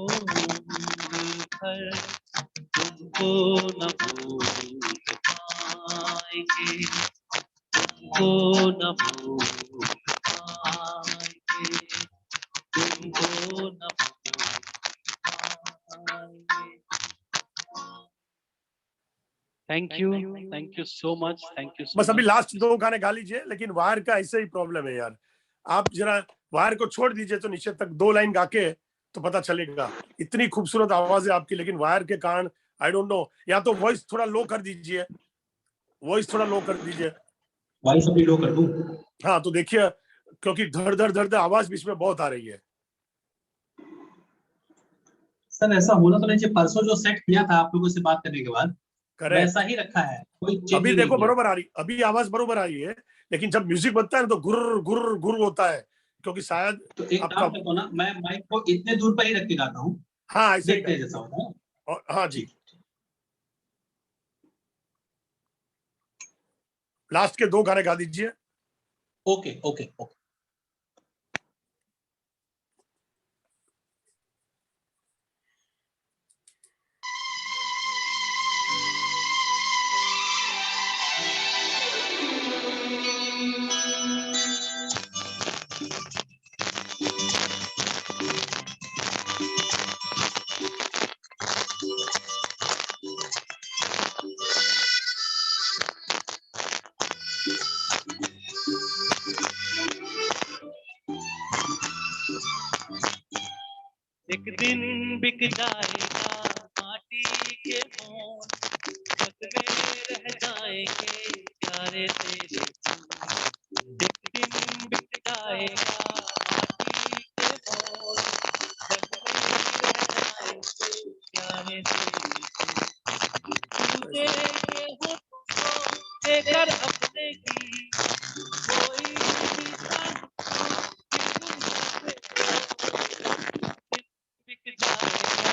मिलकर तुमको न भूल पाएंगे। तुमको न भूल पाएंगे। तुमको न भूल पाएंगे। Thank you so much, thank you सो बस अभी मच। लास्ट 2 गाने गा लीजिए, लेकिन वायर का ऐसे ही प्रॉब्लम है यार। आप जरा वायर को छोड़ दीजिए तो नीचे तक 2 लाइन गा के तो पता चलेगा। इतनी खूबसूरत आवाज है आपकी, लेकिन वायर के कारण आई डोंट नो। या तो वॉइस थोड़ा लो कर दीजिए, वॉइस थोड़ा लो कर दीजिए। वॉइस अभी लो कर दूं? हाँ तो देखिए, क्योंकि धड़ धड़ धड़ आवाज बीच में बहुत आ रही है। सर ऐसा होना तो नहीं चाहिए। परसों जो सेट किया था आप लोगों से बात करने के बाद करेक्ट। वैसा ही रखा है, कोई चेंज अभी नहीं देखो किया। बरोबर आ रही, अभी आवाज बरोबर आ रही है, लेकिन जब म्यूजिक बजता है ना तो गुर्र गुर्र गुर्र होता है, क्योंकि शायद तो एक आपका। काम करता ना, मैं माइक को इतने दूर पर ही रख के गाता हूँ, हाँ ऐसे ही देखते हैं गाइए। जैसा होता है। और हाँ जी, लास्ट के 2 गाने गा दीजिए। Okay okay okay. एक दिन बिक जाएगा माटी के मोल, जग में रह जाएंगे प्यारे तेरे फूल। एक दिन बिक जाएगा माटी के मोल, जग में रह जाएंगे प्यारे तेरे फूल। टूटे ये होठों को लेकर अपने की कोई भी साथ बिक जाएगा।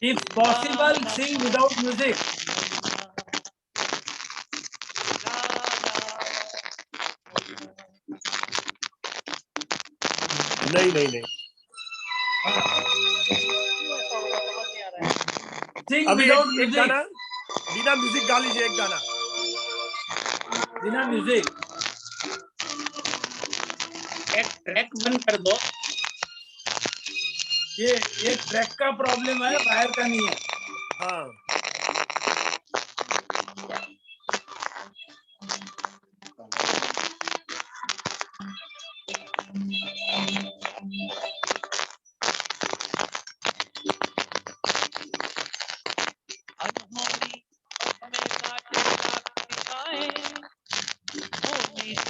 If possible, sing without music. नहीं नहीं नहीं, Sing अभी without एक music. गाना बिना म्यूजिक गा लीजिए, एक गाना। बिना म्यूजिक। ट्रैक बंद कर दो। ये ट्रैक का प्रॉब्लम है, वायर का नहीं है। हाँ अनहोनी हमें काटे काट दिखाए, होनी तो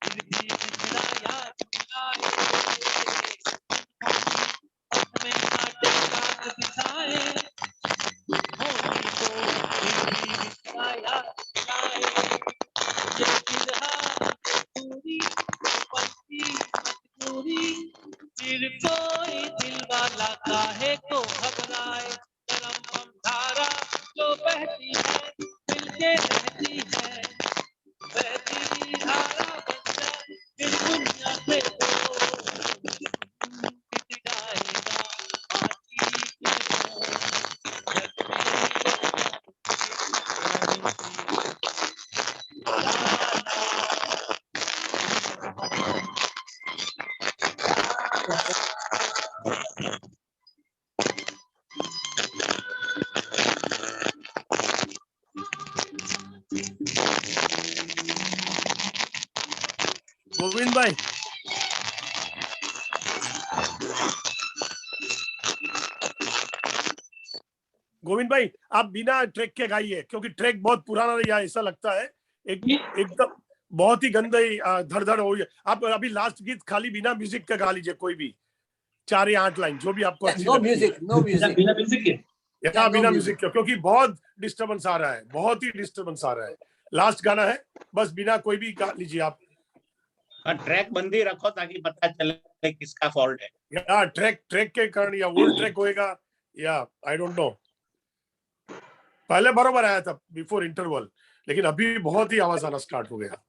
फिर भी तेरा याद दिलाए। हमें काटे काट दिखाए, फिर कोई दिल वाला काहे को घबराए, गरम हम धारा जो बहती है मिलके रहती है, बहती धारा बन जा फिर दुनिया से तो मिट जाएगा माटी के गोविंद भाई, गोविंद भाई आप बिना ट्रैक के गाइए, क्योंकि ट्रैक बहुत पुराना या ऐसा लगता है एकदम बहुत ही गंदी धड़ धड़ हो रही है। आप अभी लास्ट गीत खाली बिना म्यूजिक का गा लीजिए, कोई भी 4 या 8 लाइन जो भी आपको अच्छी नो लगती है। म्यूजिक, नो म्यूजिक, बिना म्यूजिक के या बिना म्यूजिक के, क्योंकि बहुत डिस्टर्बेंस आ रहा है, बहुत ही डिस्टर्बेंस आ रहा है। लास्ट गाना है, बस बिना कोई भी गा लीजिए आप। ट्रैक बंदी रखो ताकि पता चले किसका फॉल्ट है। या ट्रैक के कारण या ओल्ड ट्रैक होएगा या आई डोंट नो। पहले बरोबर आया था बिफोर इंटरवल, लेकिन अभी बहुत ही आवाज आना स्टार्ट हो गया।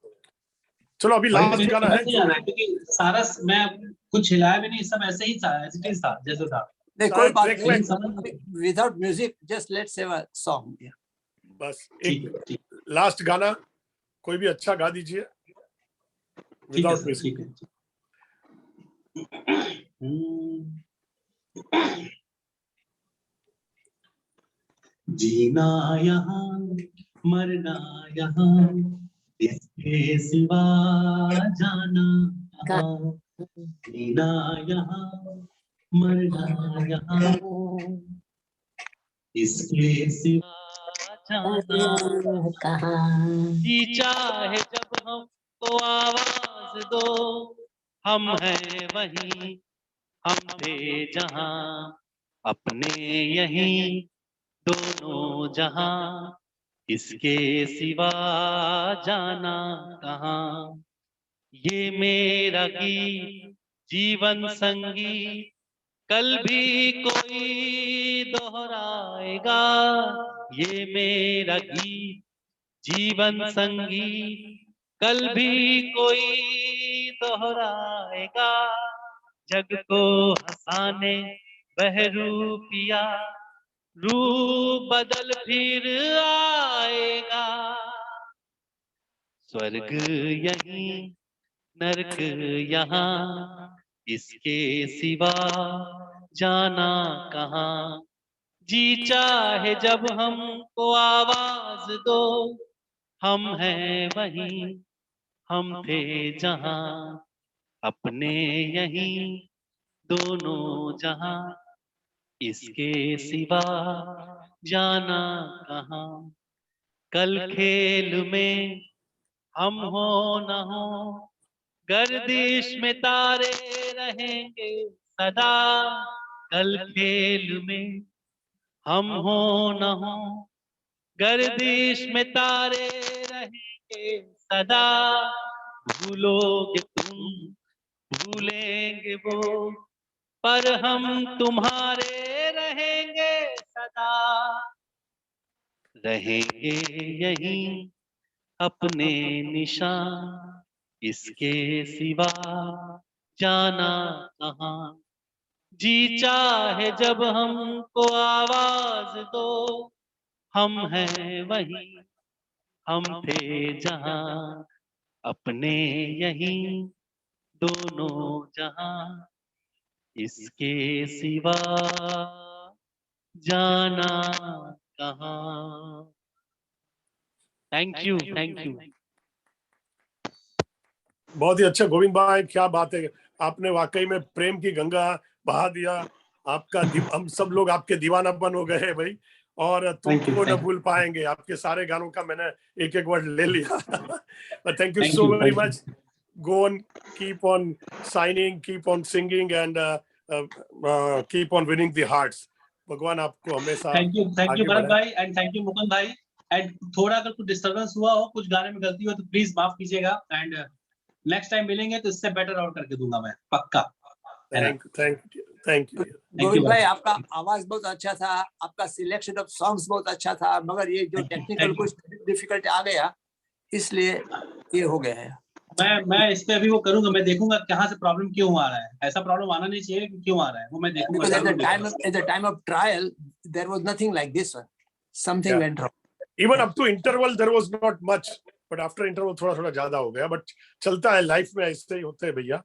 चलो अभी लास्ट गाना है जो क्योंकि सारा मैं कुछ हिलाया भी नहीं, सब ऐसे ही था, ऐसे ही था जैसे था। नहीं कोई बात ट्रैक नहीं, without music just let's have a song. बस ठीक एक है, ठीक लास्ट गाना कोई भी अच्छा गा दीजिए ठीक है विदाउट सर, म्यूजिक। ठीक है। जीना यहाँ मरना यहाँ, इसके सिवा जाना कहाँ। जीना यहाँ मरना यहाँ, इसके सिवा जाना कहाँ। जी चाहे जब हमको आवाज दो, हम हैं वहीं, हम थे जहां, अपने यहीं दोनों जहां, इसके सिवा जाना कहाँ। ये मेरा गीत जीवन संगीत, कल भी कोई दोहराएगा। ये मेरा गीत जीवन संगीत, कल भी कोई दोहराएगा। जग को हंसाने बहरूपिया, रूप बदल फिर आएगा। स्वर्ग यहीं नरक यहाँ, इसके सिवा जाना कहाँ। जी चाहे जब हमको आवाज दो, हम हैं वहीं, हम थे जहां, अपने यहीं दोनों जहां, इसके सिवा जाना कहाँ। कल खेल में हम हो न हो, गर्दिश में तारे रहेंगे सदा। कल खेल में हम हो न हो, गर्दिश में तारे रहेंगे सदा। भूलोगे तुम भूलेंगे वो, पर हम तुम्हारे रहेंगे सदा। रहेंगे यहीं अपने निशान, इसके सिवा जाना कहाँ। जी चाहे जब हमको आवाज दो, हम हैं वहीं, हम थे जहां, अपने यहीं दोनों जहां, इसके सिवा जाना कहाँ। Thank you, thank you. बहुत ही अच्छा गोविंद भाई, क्या बात है, आपने वाकई में प्रेम की गंगा बहा दिया। आपका हम सब लोग आपके दीवानापन हो गए भाई, और तुमको न भूल पाएंगे। आपके सारे गानों का मैंने एक एक वर्ड ले लिया। Thank you so very much. Go on, keep on signing, keep on singing and keep on winning the hearts. भगवान आपको हमेशा थैंक यू भरत भाई, एंड थैंक यू मुकुंद भाई। एंड थोड़ा अगर कुछ डिस्टर्बेंस हुआ हो, कुछ गाने में गलती हो तो प्लीज माफ कीजिएगा। एंड नेक्स्ट टाइम मिलेंगे तो इससे बेटर और करके दूंगा मैं, पक्का। थैंक यू गोविंद भाई, भाई। आपका आवाज बहुत अच्छा था, आपका सिलेक्शन ऑफ सॉन्ग्स बहुत अच्छा था, मगर ये जो Thank you, technical thank you. कुछ डिफिकल्ट आ गया, इसलिए ये हो गया है। मैं इस पे अभी वो करूंगा, मैं देखूंगा कहाँ से प्रॉब्लम क्यों आ रहा है, ऐसा प्रॉब्लम आना नहीं चाहिए कि क्यों आ रहा है, वो मैं देखूंगा। Because जरूर देखूंगा। at the time of trial, there was nothing like this one. Something Yeah. went wrong. Even up to interval there was not much, but after interval थोड़ा ज्यादा हो गया, बट चलता है, लाइफ में ऐसे ही होते हैं भैया।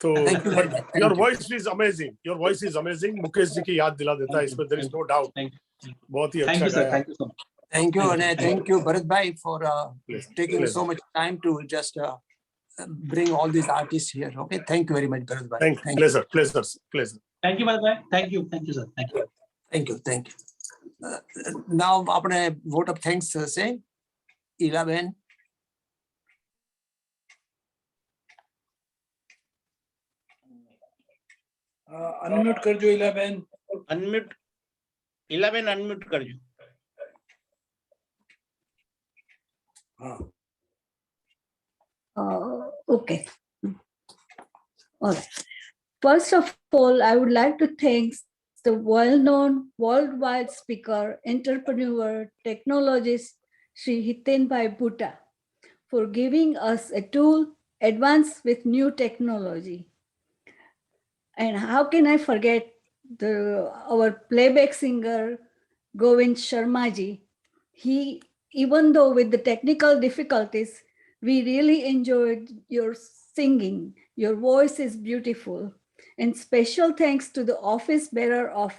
तो Thank you very much. Thank your you. Voice is amazing, your voice is amazing. Mukesh ji की याद दिला देता है इसमें, देयर इज नो डाउट। बहुत ही थैंक अच्छा यू सर, गाया। Thank you so much. Thank you, and thank you, Bharat Bhai, for taking Pleasure. so much time to just bring all these artists here. Okay, thank you very much, Bharat Bhai. Thank Thank you. Pleasure. Thank you भाई, thank you sir, thank you. Thank you. Thank you. Now, આપણે vote of thanks થશે. Ilaben. Unmute કરજો Ilaben. Unmute, Ilaben unmute કરજો. હા. Okay. All right. First of all, I would like to thank the well-known worldwide speaker, entrepreneur, technologist, Sri Hitenbhai Bhutta, for giving us a tool advanced with new technology. And how can I forget our playback singer, Govind Sharma ji? He, even though with the technical difficulties, we really enjoyed your singing. Your voice is beautiful. And special thanks to the office bearer of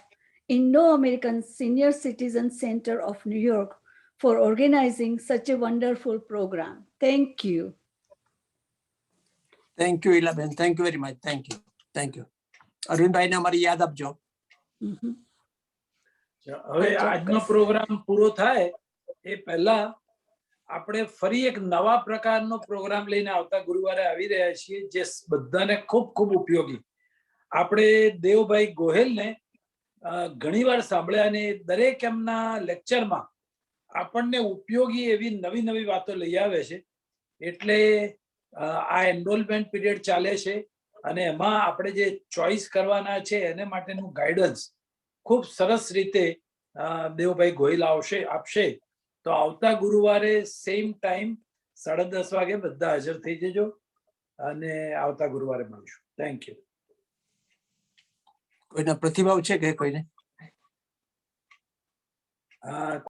Indo-American Senior Citizen Center of New York for organizing such a wonderful program. Thank you. Thank you, Ilaben. Thank you very much. Thank you. Thank you. અરવિંદભાઈને અમારી યાદ આપજો. Mhm. હવે આજનો programme પૂરો થાય એ પહેલા આપણે ફરી એક નવા પ્રકારનો પ્રોગ્રામ લઈને આવતા ગુરુવારે આવી રહ્યા છીએ, જે બધાને ખૂબ ખૂબ ઉપયોગી. આપણે દેવભાઈ ગોહેલને ઘણીવાર સાંભળ્યા અને દરેક એમના લેક્ચરમાં આપણને ઉપયોગી એવી નવી નવી વાતો લઈ આવે છે. એટલે આ એનરોલમેન્ટ પીરિયડ ચાલે છે અને એમાં આપણે જે ચોઈસ કરવાના છે એને માટેનું ગાઈડન્સ ખૂબ સરસ રીતે દેવભાઈ ગોહિલ આપશે. તો આવતા ગુરુવારે સેમ ટાઈમ 10:30 વાગે બધા હાજર થઈ જજો અને આવતા ગુરુવારે મળીશું. Thank you. કોઈના પ્રતિભાવ છે કે કોઈને?